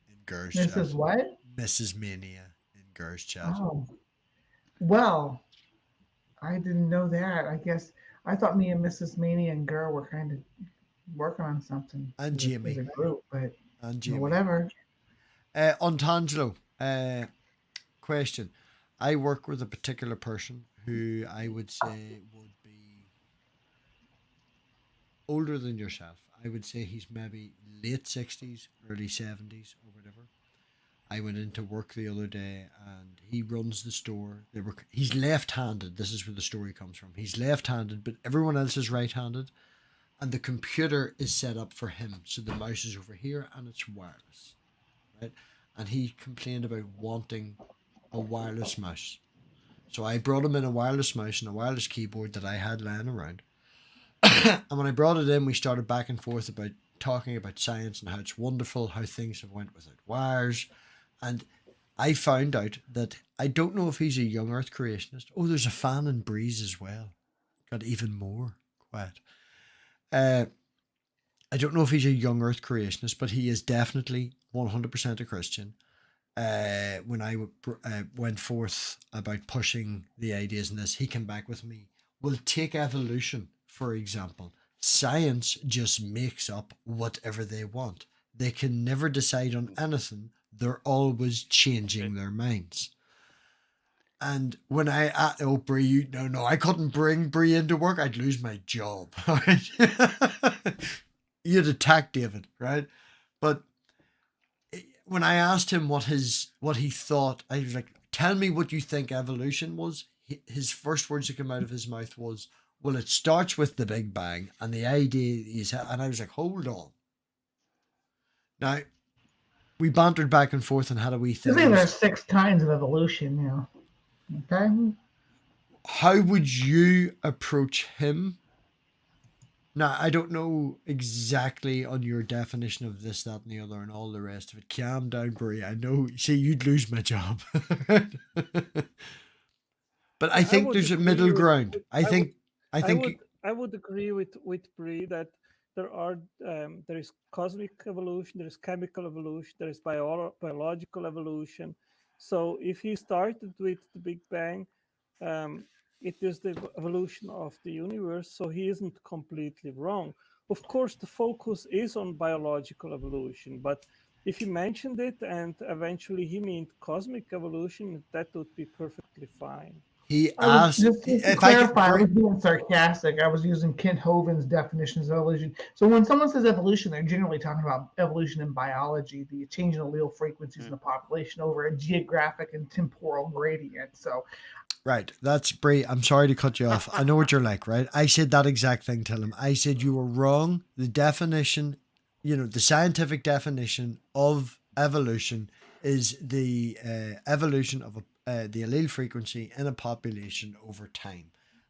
in Gur's chat.
Mrs. what?
Mrs. Mania in Gur's chat.
Oh. Well, I didn't know that. I guess I thought me and Mrs. Mania and Gur were kind of working on something.
And Jamie.
As a group, but
And Jamie.
whatever.
Ontangelo, question. I work with a particular person who I would say would be older than yourself. I would say he's maybe late 60s, early 70s or whatever. I went into work the other day and he runs the store. He's left-handed. This is where the story comes from. He's left-handed, but everyone else is right-handed. And the computer is set up for him. So the mouse is over here and it's wireless. Right? And he complained about wanting a wireless mouse. So I brought him in a wireless mouse and a wireless keyboard that I had lying around. And when I brought it in, we started back and forth about talking about science and how it's wonderful, how things have went without wires. And I found out that I don't know if he's a young earth creationist. Oh, there's a fan in Breeze as well. Got even more quiet. I don't know if he's a young earth creationist, but he is definitely 100% a Christian. When I went forth about pushing the ideas in this, he came back with me. We'll take evolution, for example. Science just makes up whatever they want. They can never decide on anything. They're always changing their minds. And when Brie, no, I couldn't bring Brie into work. I'd lose my job. Right? You'd attack David, right? But when I asked him what he thought, I was like, "Tell me what you think evolution was." His first words that came out of his mouth was, "Well, it starts with the Big Bang, and the idea is," and I was like, "Hold on." Now, we bantered back and forth on how do we
I
think.
think there's 6 kinds of evolution now. Okay.
How would you approach him? Now, I don't know exactly on your definition of this, that, and the other, and all the rest of it. Calm down, Brie. I know. See, you'd lose my job. But I think there's a middle ground. I
would agree with Bree that there is cosmic evolution, there is chemical evolution, there is biological evolution. So if he started with the Big Bang, it is the evolution of the universe, so he isn't completely wrong. Of course, the focus is on biological evolution, but if he mentioned it and eventually he meant cosmic evolution, that would be perfectly fine.
He asked,
just to clarify, I was being sarcastic. I was using Kent Hovind's definitions of evolution. So when someone says evolution, they're generally talking about evolution in biology, the change in allele frequencies in the population over a geographic and temporal gradient. So,
right, that's Brie. I'm sorry to cut you off. I know what you're like, right? I said that exact thing to him. I said you were wrong. The definition, the scientific definition of evolution is the evolution of the allele frequency in a population over time.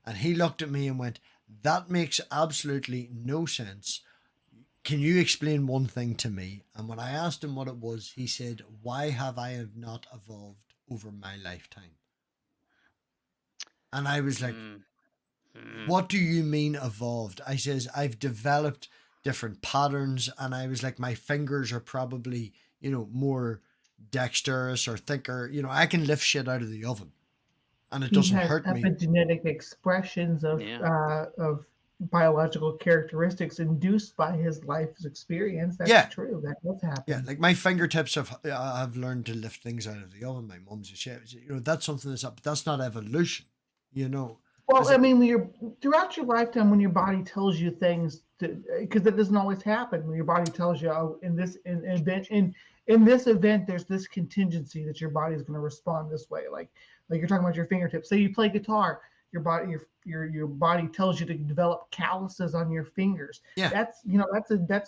And he looked at me and went, "That makes absolutely no sense. Can you explain one thing to me?" And when I asked him what it was, he said, "Why have I not evolved over my lifetime?" And I was like, "What do you mean evolved?" I says, "I've developed different patterns." And I was like, "My fingers are probably, more dexterous or thicker. I can lift shit out of the oven and it doesn't hurt me."
Epigenetic expressions of biological characteristics induced by his life's experience. That's true. That does happen.
Yeah, like my fingertips have learned to lift things out of the oven. My mum's a chef. That's something that's up, but that's not evolution.
Well, I mean, when you're throughout your lifetime, when your body tells you things, because that doesn't always happen. When your body tells you, "Oh, in this event, there's this contingency that your body is going to respond this way." Like you're talking about your fingertips. Say you play guitar, your body tells you to develop calluses on your fingers.
Yeah,
that's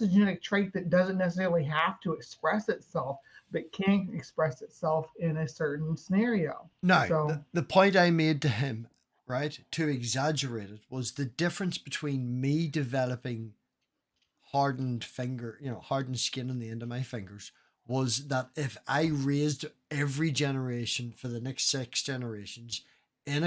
a genetic trait that doesn't necessarily have to express itself, but can express itself in a certain scenario.
Now,
so,
the point I made to him, right, to exaggerate it, was the difference between me developing hardened skin on the end of my fingers was that if I raised every generation for the next 6 generations in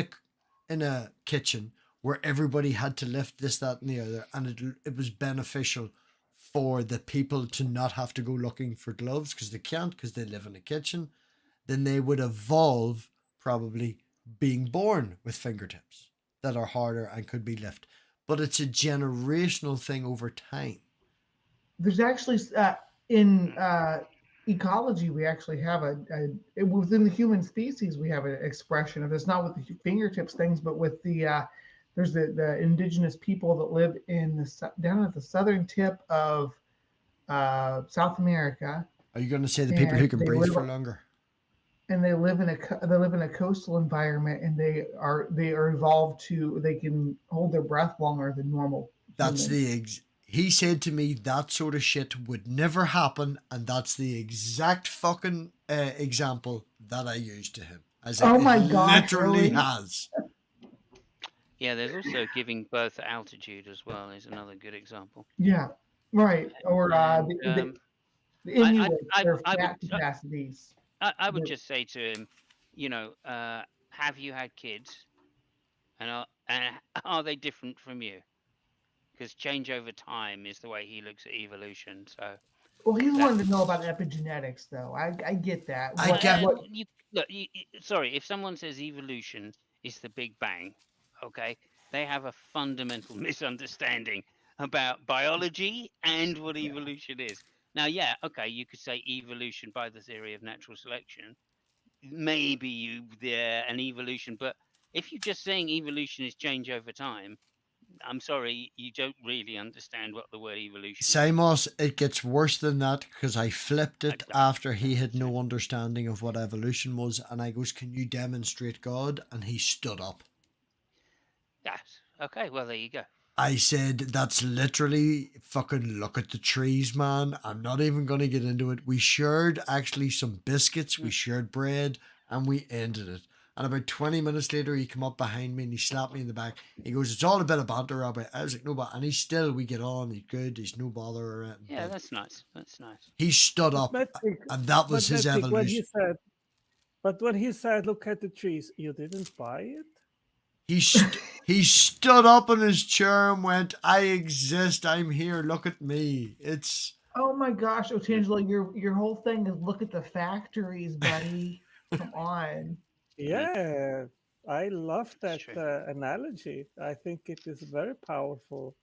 a kitchen where everybody had to lift this, that, and the other, and it was beneficial for the people to not have to go looking for gloves because they can't, because they live in a kitchen, then they would evolve probably being born with fingertips that are harder and could be lifted. But it's a generational thing over time.
There's actually in ecology, we actually have within the human species, we have an expression of this, not with the fingertips things, but with there's the indigenous people that live down at the southern tip of South America.
Are you going to say the people who can breathe for longer?
And they live in a coastal environment, and they are evolved they can hold their breath longer than normal.
That's he said to me that sort of shit would never happen, and that's the exact fucking example that I used to him.
Oh my God!
Literally has.
Yeah, there's also giving birth at altitude as well is another good example.
Yeah, right. Or the Inuit, their fat capacities.
I would just say to him, have you had kids, and are they different from you? Because change over time is the way he looks at evolution. So,
well, he's wanting to know about epigenetics, though. I get that.
Sorry, if someone says evolution is the Big Bang, okay, they have a fundamental misunderstanding about biology and what evolution is. Now, yeah, okay, you could say evolution by the theory of natural selection. Maybe an evolution, but if you're just saying evolution is change over time, I'm sorry, you don't really understand what the word evolution is.
Simos, it gets worse than that because I flipped it
Exactly.
after he had no understanding of what evolution was, and I goes, "Can you demonstrate God?" And he stood up.
Yes. Okay, well, there you go.
I said, "That's literally fucking look at the trees, man. I'm not even going to get into it." We shared actually some biscuits, we shared bread, and we ended it. And about 20 minutes later, he came up behind me and he slapped me in the back. He goes, "It's all a bit of banter, Robbie." I was like, "No, but," and he's still, we get on, he's good, he's no bother or anything.
Yeah,
but
that's nice. That's nice.
he stood up,
MathPig,
and that was his
MathPig, when he
evolution.
said, but when he said, "Look at the trees," you didn't buy it?
He stood up in his chair and went, "I exist. I'm here. Look at me." It's
Oh my gosh, Otangelo, your whole thing is look at the factories, buddy. Come on.
Yeah, I love that
true.
analogy. I think it is very powerful.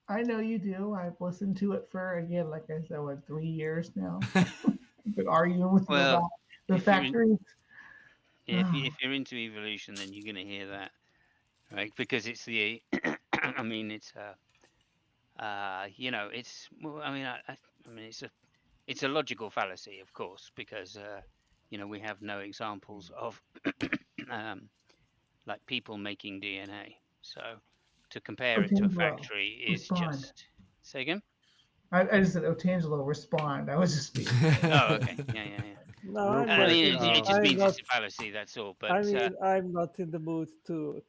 I know you do. I've listened to it for, again, like I said, what, 3 years now. I've been arguing with you
Well,
about the
if you're in-
factories.
if you're into evolution, then you're going to hear that, right? Because it's the, I mean, it's you know, it's, well, I mean, I mean, it's a logical fallacy, of course, because you know, we have no examples of like people making DNA. So to compare it to a
Otangelo,
factory is
respond.
just. Say again.
I just said, Otangelo, respond. I was just speaking.
Oh, okay. Yeah.
No,
Real
I'm
I
not,
quick,
mean, it just
I'm
means
not,
it's a fallacy. That's all. But
I mean, I'm not in the mood to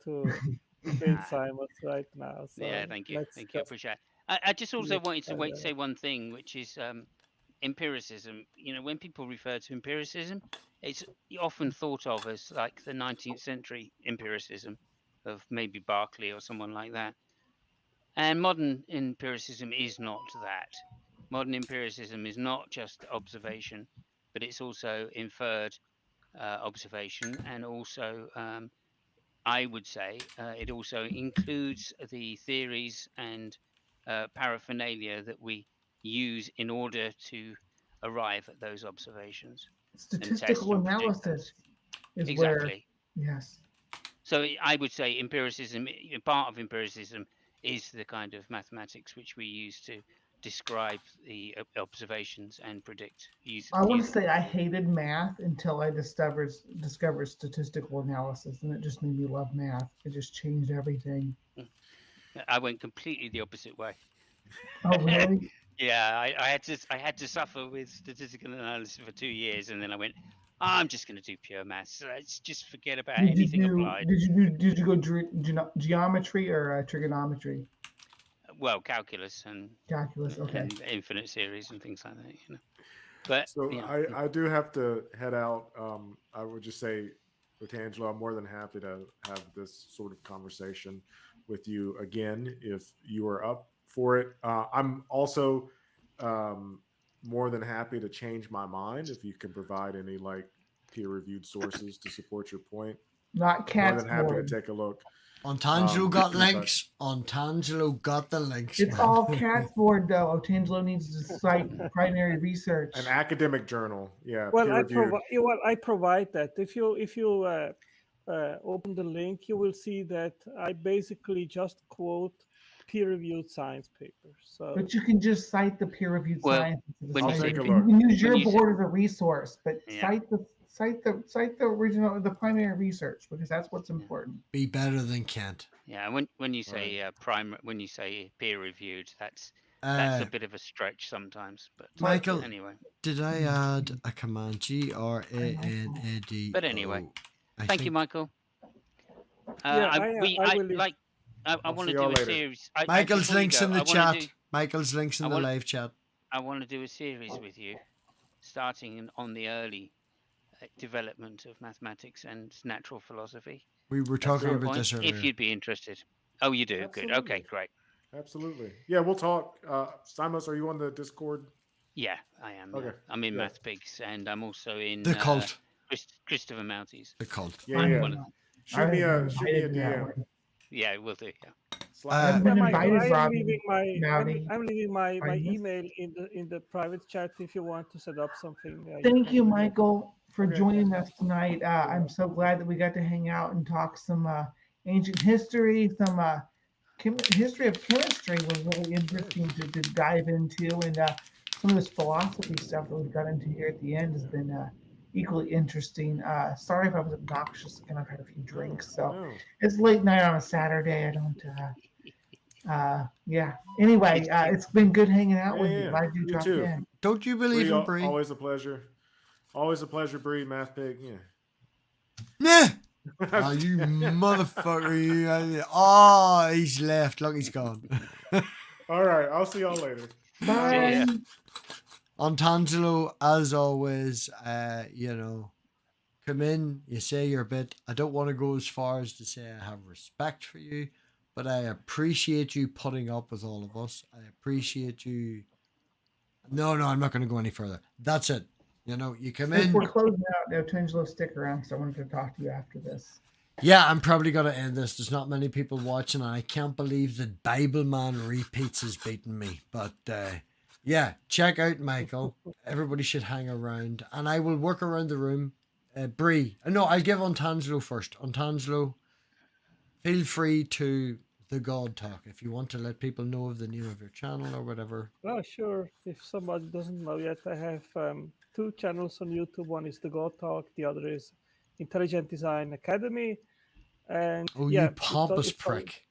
debate Simons right now. So
yeah, thank you,
let's
thank you. I
just
appreciate it. I just also
leave
wanted
it
to say one thing, which is empiricism. You know, when people refer to empiricism, it's often thought of as like the 19th century empiricism of maybe Berkeley or someone like that. And modern empiricism is not that. Modern empiricism is not just observation, but it's also inferred observation, and also I would say it also includes the theories and paraphernalia that we use in order to arrive at those observations and test
Statistical
and predict those.
analysis is where,
Exactly.
yes.
So I would say empiricism, part of empiricism is the kind of mathematics which we use to describe the observations and predict.
I want to say I hated math until I discovered statistical analysis, and it just made me love math. It just changed everything.
I went completely the opposite way.
Oh, really?
Yeah, I had to suffer with statistical analysis for 2 years, and then I went, I'm just going to do pure maths. Let's just forget about anything applied.
Did you go geometry or trigonometry?
Well, calculus and
Calculus. Okay.
and infinite series and things like that, you know. But
So
yeah.
I do have to head out. I would just say, with Angela, I'm more than happy to have this sort of conversation with you again if you are up for it. I'm also more than happy to change my mind if you can provide any like peer-reviewed sources to support your point.
Not cats.
More than happy to take a look.
Ontangelo got links. Ontangelo got the links.
It's all cat's board though. Otangelo needs to cite primary research.
An academic journal, yeah.
Well,
peer-reviewed.
I provide that. If you open the link, you will see that I basically just quote peer-reviewed science papers. So,
but you can just cite the peer-reviewed science.
I'll take a
You
look.
can use your board as a resource, but
Yeah.
cite the original, the primary research, because that's what's important.
Be better than Kent.
Yeah, when you say when you say peer reviewed, that's a bit of a stretch sometimes. But
Michael,
anyway,
did I add a command GRANAD?
But anyway, thank you, Michael.
I
want to
see
do
y'all
a
later.
series.
Michael's
before you
links
go,
in
I
the
wanna
chat. Michael's links in the live chat.
I want to do a series with you, starting on the early development of mathematics and natural philosophy.
We were talking about this earlier.
If you'd be interested. Oh, you do?
Absolutely.
Good. Okay, great.
Absolutely. Yeah, we'll talk. Simos, are you on the Discord?
Yeah, I am.
Okay.
Yeah. I'm in
Yeah.
MathPigs, and I'm also in
The cult.
Christopher Mounties.
The cult.
Yeah. Shoot me a DM.
Yeah, we'll do. Yeah.
Slash
I've been
Sam,
invited,
I'm
Robbie.
leaving my
Rowdy.
I'm leaving my
Kindness.
email in the private chat if you want to set up something.
Thank
can
you,
do that.
Michael, for
Okay.
joining us tonight. I'm so glad that we got to hang out and talk some ancient history, some history of chemistry was really interesting to dive into, and some of this philosophy stuff that we've got into here at the end has been equally interesting. Sorry if I was obnoxious, and I've had a few drinks, so
No.
it's late night on a Saturday. I don't. Yeah. Anyway, it's been good hanging out with you. Glad you dropped
too.
in.
Don't you believe
Bree,
in Bree?
always a pleasure. Always a pleasure, Bree. MathPig. Yeah.
Nah. Oh, you motherfucker. Oh, he's left. Look, he's gone.
All right. I'll see y'all later.
Bye.
Antangelo, as always, come in, you say your bit. I don't want to go as far as to say I have respect for you, but I appreciate you putting up with all of us. I appreciate you. No, I'm not going to go any further. That's it. You come
Since
in.
we're closing out now, Tangelo, stick around, so I wanted to talk to you after this.
Yeah, I'm probably going to end this. There's not many people watching, and I can't believe that Bible Man repeats has beaten me. But yeah, check out Michael. Everybody should hang around, and I will work around the room. Bree, no, I'll give Antangelo first. Antangelo, feel free to the God Talk if you want to let people know of the name of your channel or whatever.
Oh, sure. If somebody doesn't know yet, I have 2 channels on YouTube. One is the God Talk, the other is Intelligent Design Academy. And
you pompous prick.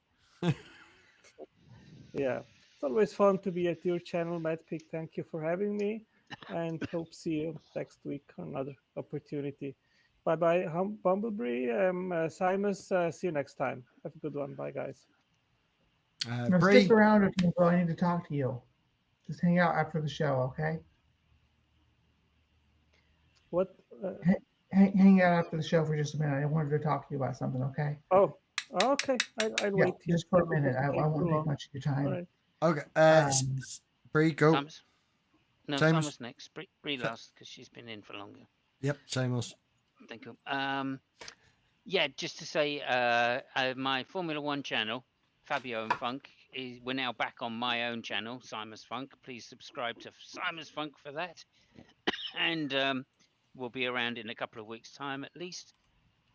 Yeah, it's always fun to be at your channel, MathPig. Thank you for having me, and hope see you next week on another opportunity. Bye bye, Bumblebee. Simus, see you next time. Have a good one. Bye, guys.
Now
Bree,
stick around if you go. I need to talk to you. Just hang out after the show, okay?
What?
Hang out after the show for just a minute. I wanted to talk to you about something, okay?
Oh, okay. I'll
Yeah,
wait here.
just for a minute. I
Take
won't
too
take
long.
much of your time.
All right.
okay. Bree, go.
Simus? No,
Simus.
Simus next. Bree last because she's been in for longer.
Yep, Simus.
Thank you. Yeah, just to say, my Formula One channel, Fabio and Funk, we're now back on my own channel, Simus Funk. Please subscribe to Simus Funk for that. And we'll be around in a couple of weeks' time at least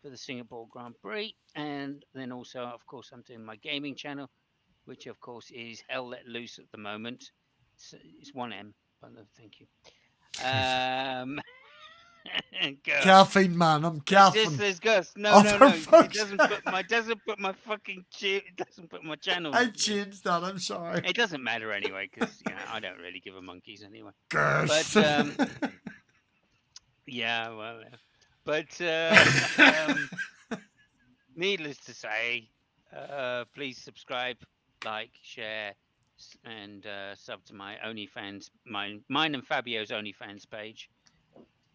for the Singapore Grand Prix. And then also, of course, I'm doing my gaming channel, which of course is Hell Let Loose at the moment. It's 1M, but thank you.
Caffeine, man. I'm caffeine.
There's Gus. No. It doesn't put my fucking it doesn't put my channel.
I changed that. I'm sorry.
It doesn't matter anyway because I don't really give a monkeys anyway.
Gosh.
But yeah, well, but needless to say, please subscribe, like, share, and sub to my OnlyFans, mine and Fabio's OnlyFans page.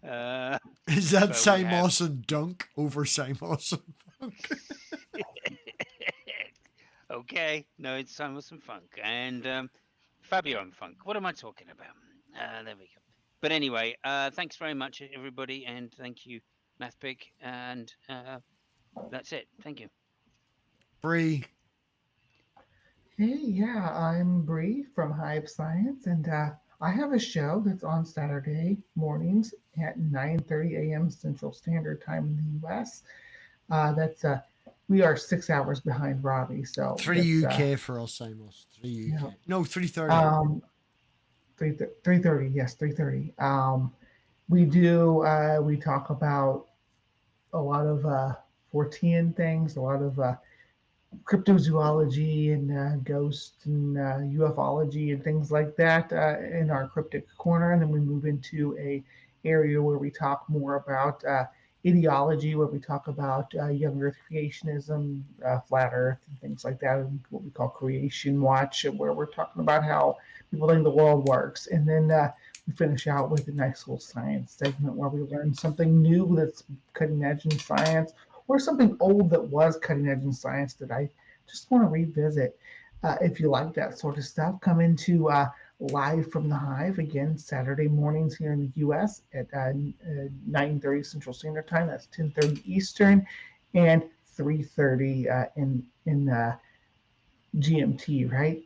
Is that
so
Simos and Dunk over Simos and Funk?
Okay, no, it's Simos and Funk and Fabio and Funk. What am I talking about? There we go. But anyway, thanks very much, everybody, and thank you, MathPig, and that's it. Thank you.
Bree.
Hey, yeah, I'm Bree from Hive Science, and I have a show that's on Saturday mornings at 9:30 a.m. Central Standard Time in the U.S. We are 6 hours behind Robbie, so
3 UK for us, Simos. 3 UK.
Yeah.
No, 3:30.
3:30. Yes, 3:30. We talk about a lot of Fortean things, a lot of cryptozoology and ghosts and ufology and things like that in our cryptic corner, and then we move into a area where we talk more about ideology, where we talk about young earth creationism, flat earth, and things like that, and what we call creation watch, where we're talking about how people think the world works. And then we finish out with a nice little science segment where we learn something new that's cutting edge in science, or something old that was cutting edge in science that I just want to revisit. If you like that sort of stuff, come into Live from the Hive again Saturday mornings here in the U.S. at 9:30 Central Standard Time. That's 10:30 Eastern, and 3:30 in GMT, right?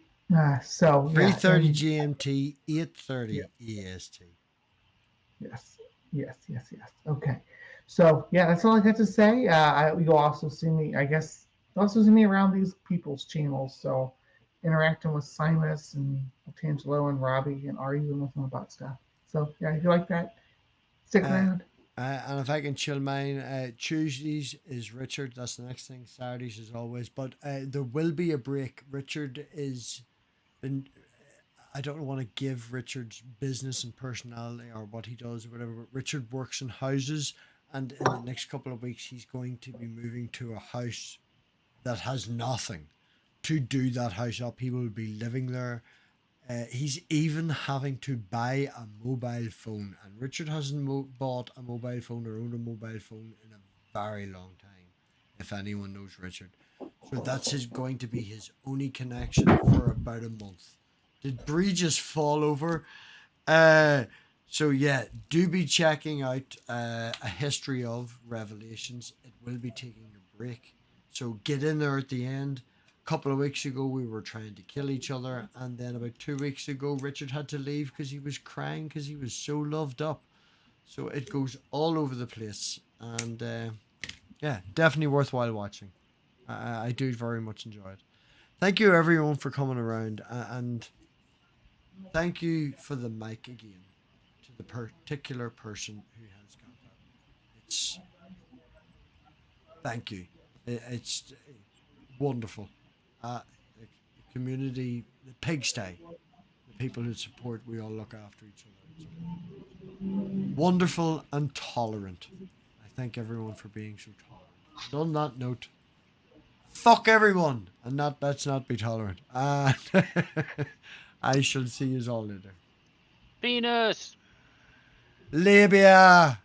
So yeah,
3:30
and-
GMT, 8:30 EST.
Yes, yes. Okay, so yeah, that's all I got to say. You'll also see me, I guess, also see me around these people's channels. So interacting with Simus and Tangelo and Robbie and arguing with them about stuff. So yeah, if you like that, stick
Uh,
around.
And if I can chill mine, Tuesdays is Richard. That's the next thing. Saturdays as always. But there will be a break. Richard is been. I don't want to give Richard's business and personality or what he does or whatever. But Richard works in houses, and in the next couple of weeks, he's going to be moving to a house that has nothing. To do that house up, he will be living there. He's even having to buy a mobile phone, and Richard hasn't bought a mobile phone or owned a mobile phone in a very long time, if anyone knows Richard. So that's going to be his only connection for about a month. Did Bree just fall over? So yeah, do be checking out a history of Revelations. It will be taking a break, so get in there at the end. Couple of weeks ago we were trying to kill each other, and then about 2 weeks ago Richard had to leave because he was crying because he was so loved up. So it goes all over the place, and yeah, definitely worthwhile watching. I do very much enjoy it. Thank you everyone for coming around, and thank you for the mic again to the particular person who has got that. It's thank you. It's wonderful. The community, the pigsty, the people who support, we all look after each other. It's been wonderful and tolerant. I thank everyone for being so tolerant. And on that note, fuck everyone, and let's not be tolerant. I shall see you all later.
Venus.
Libya.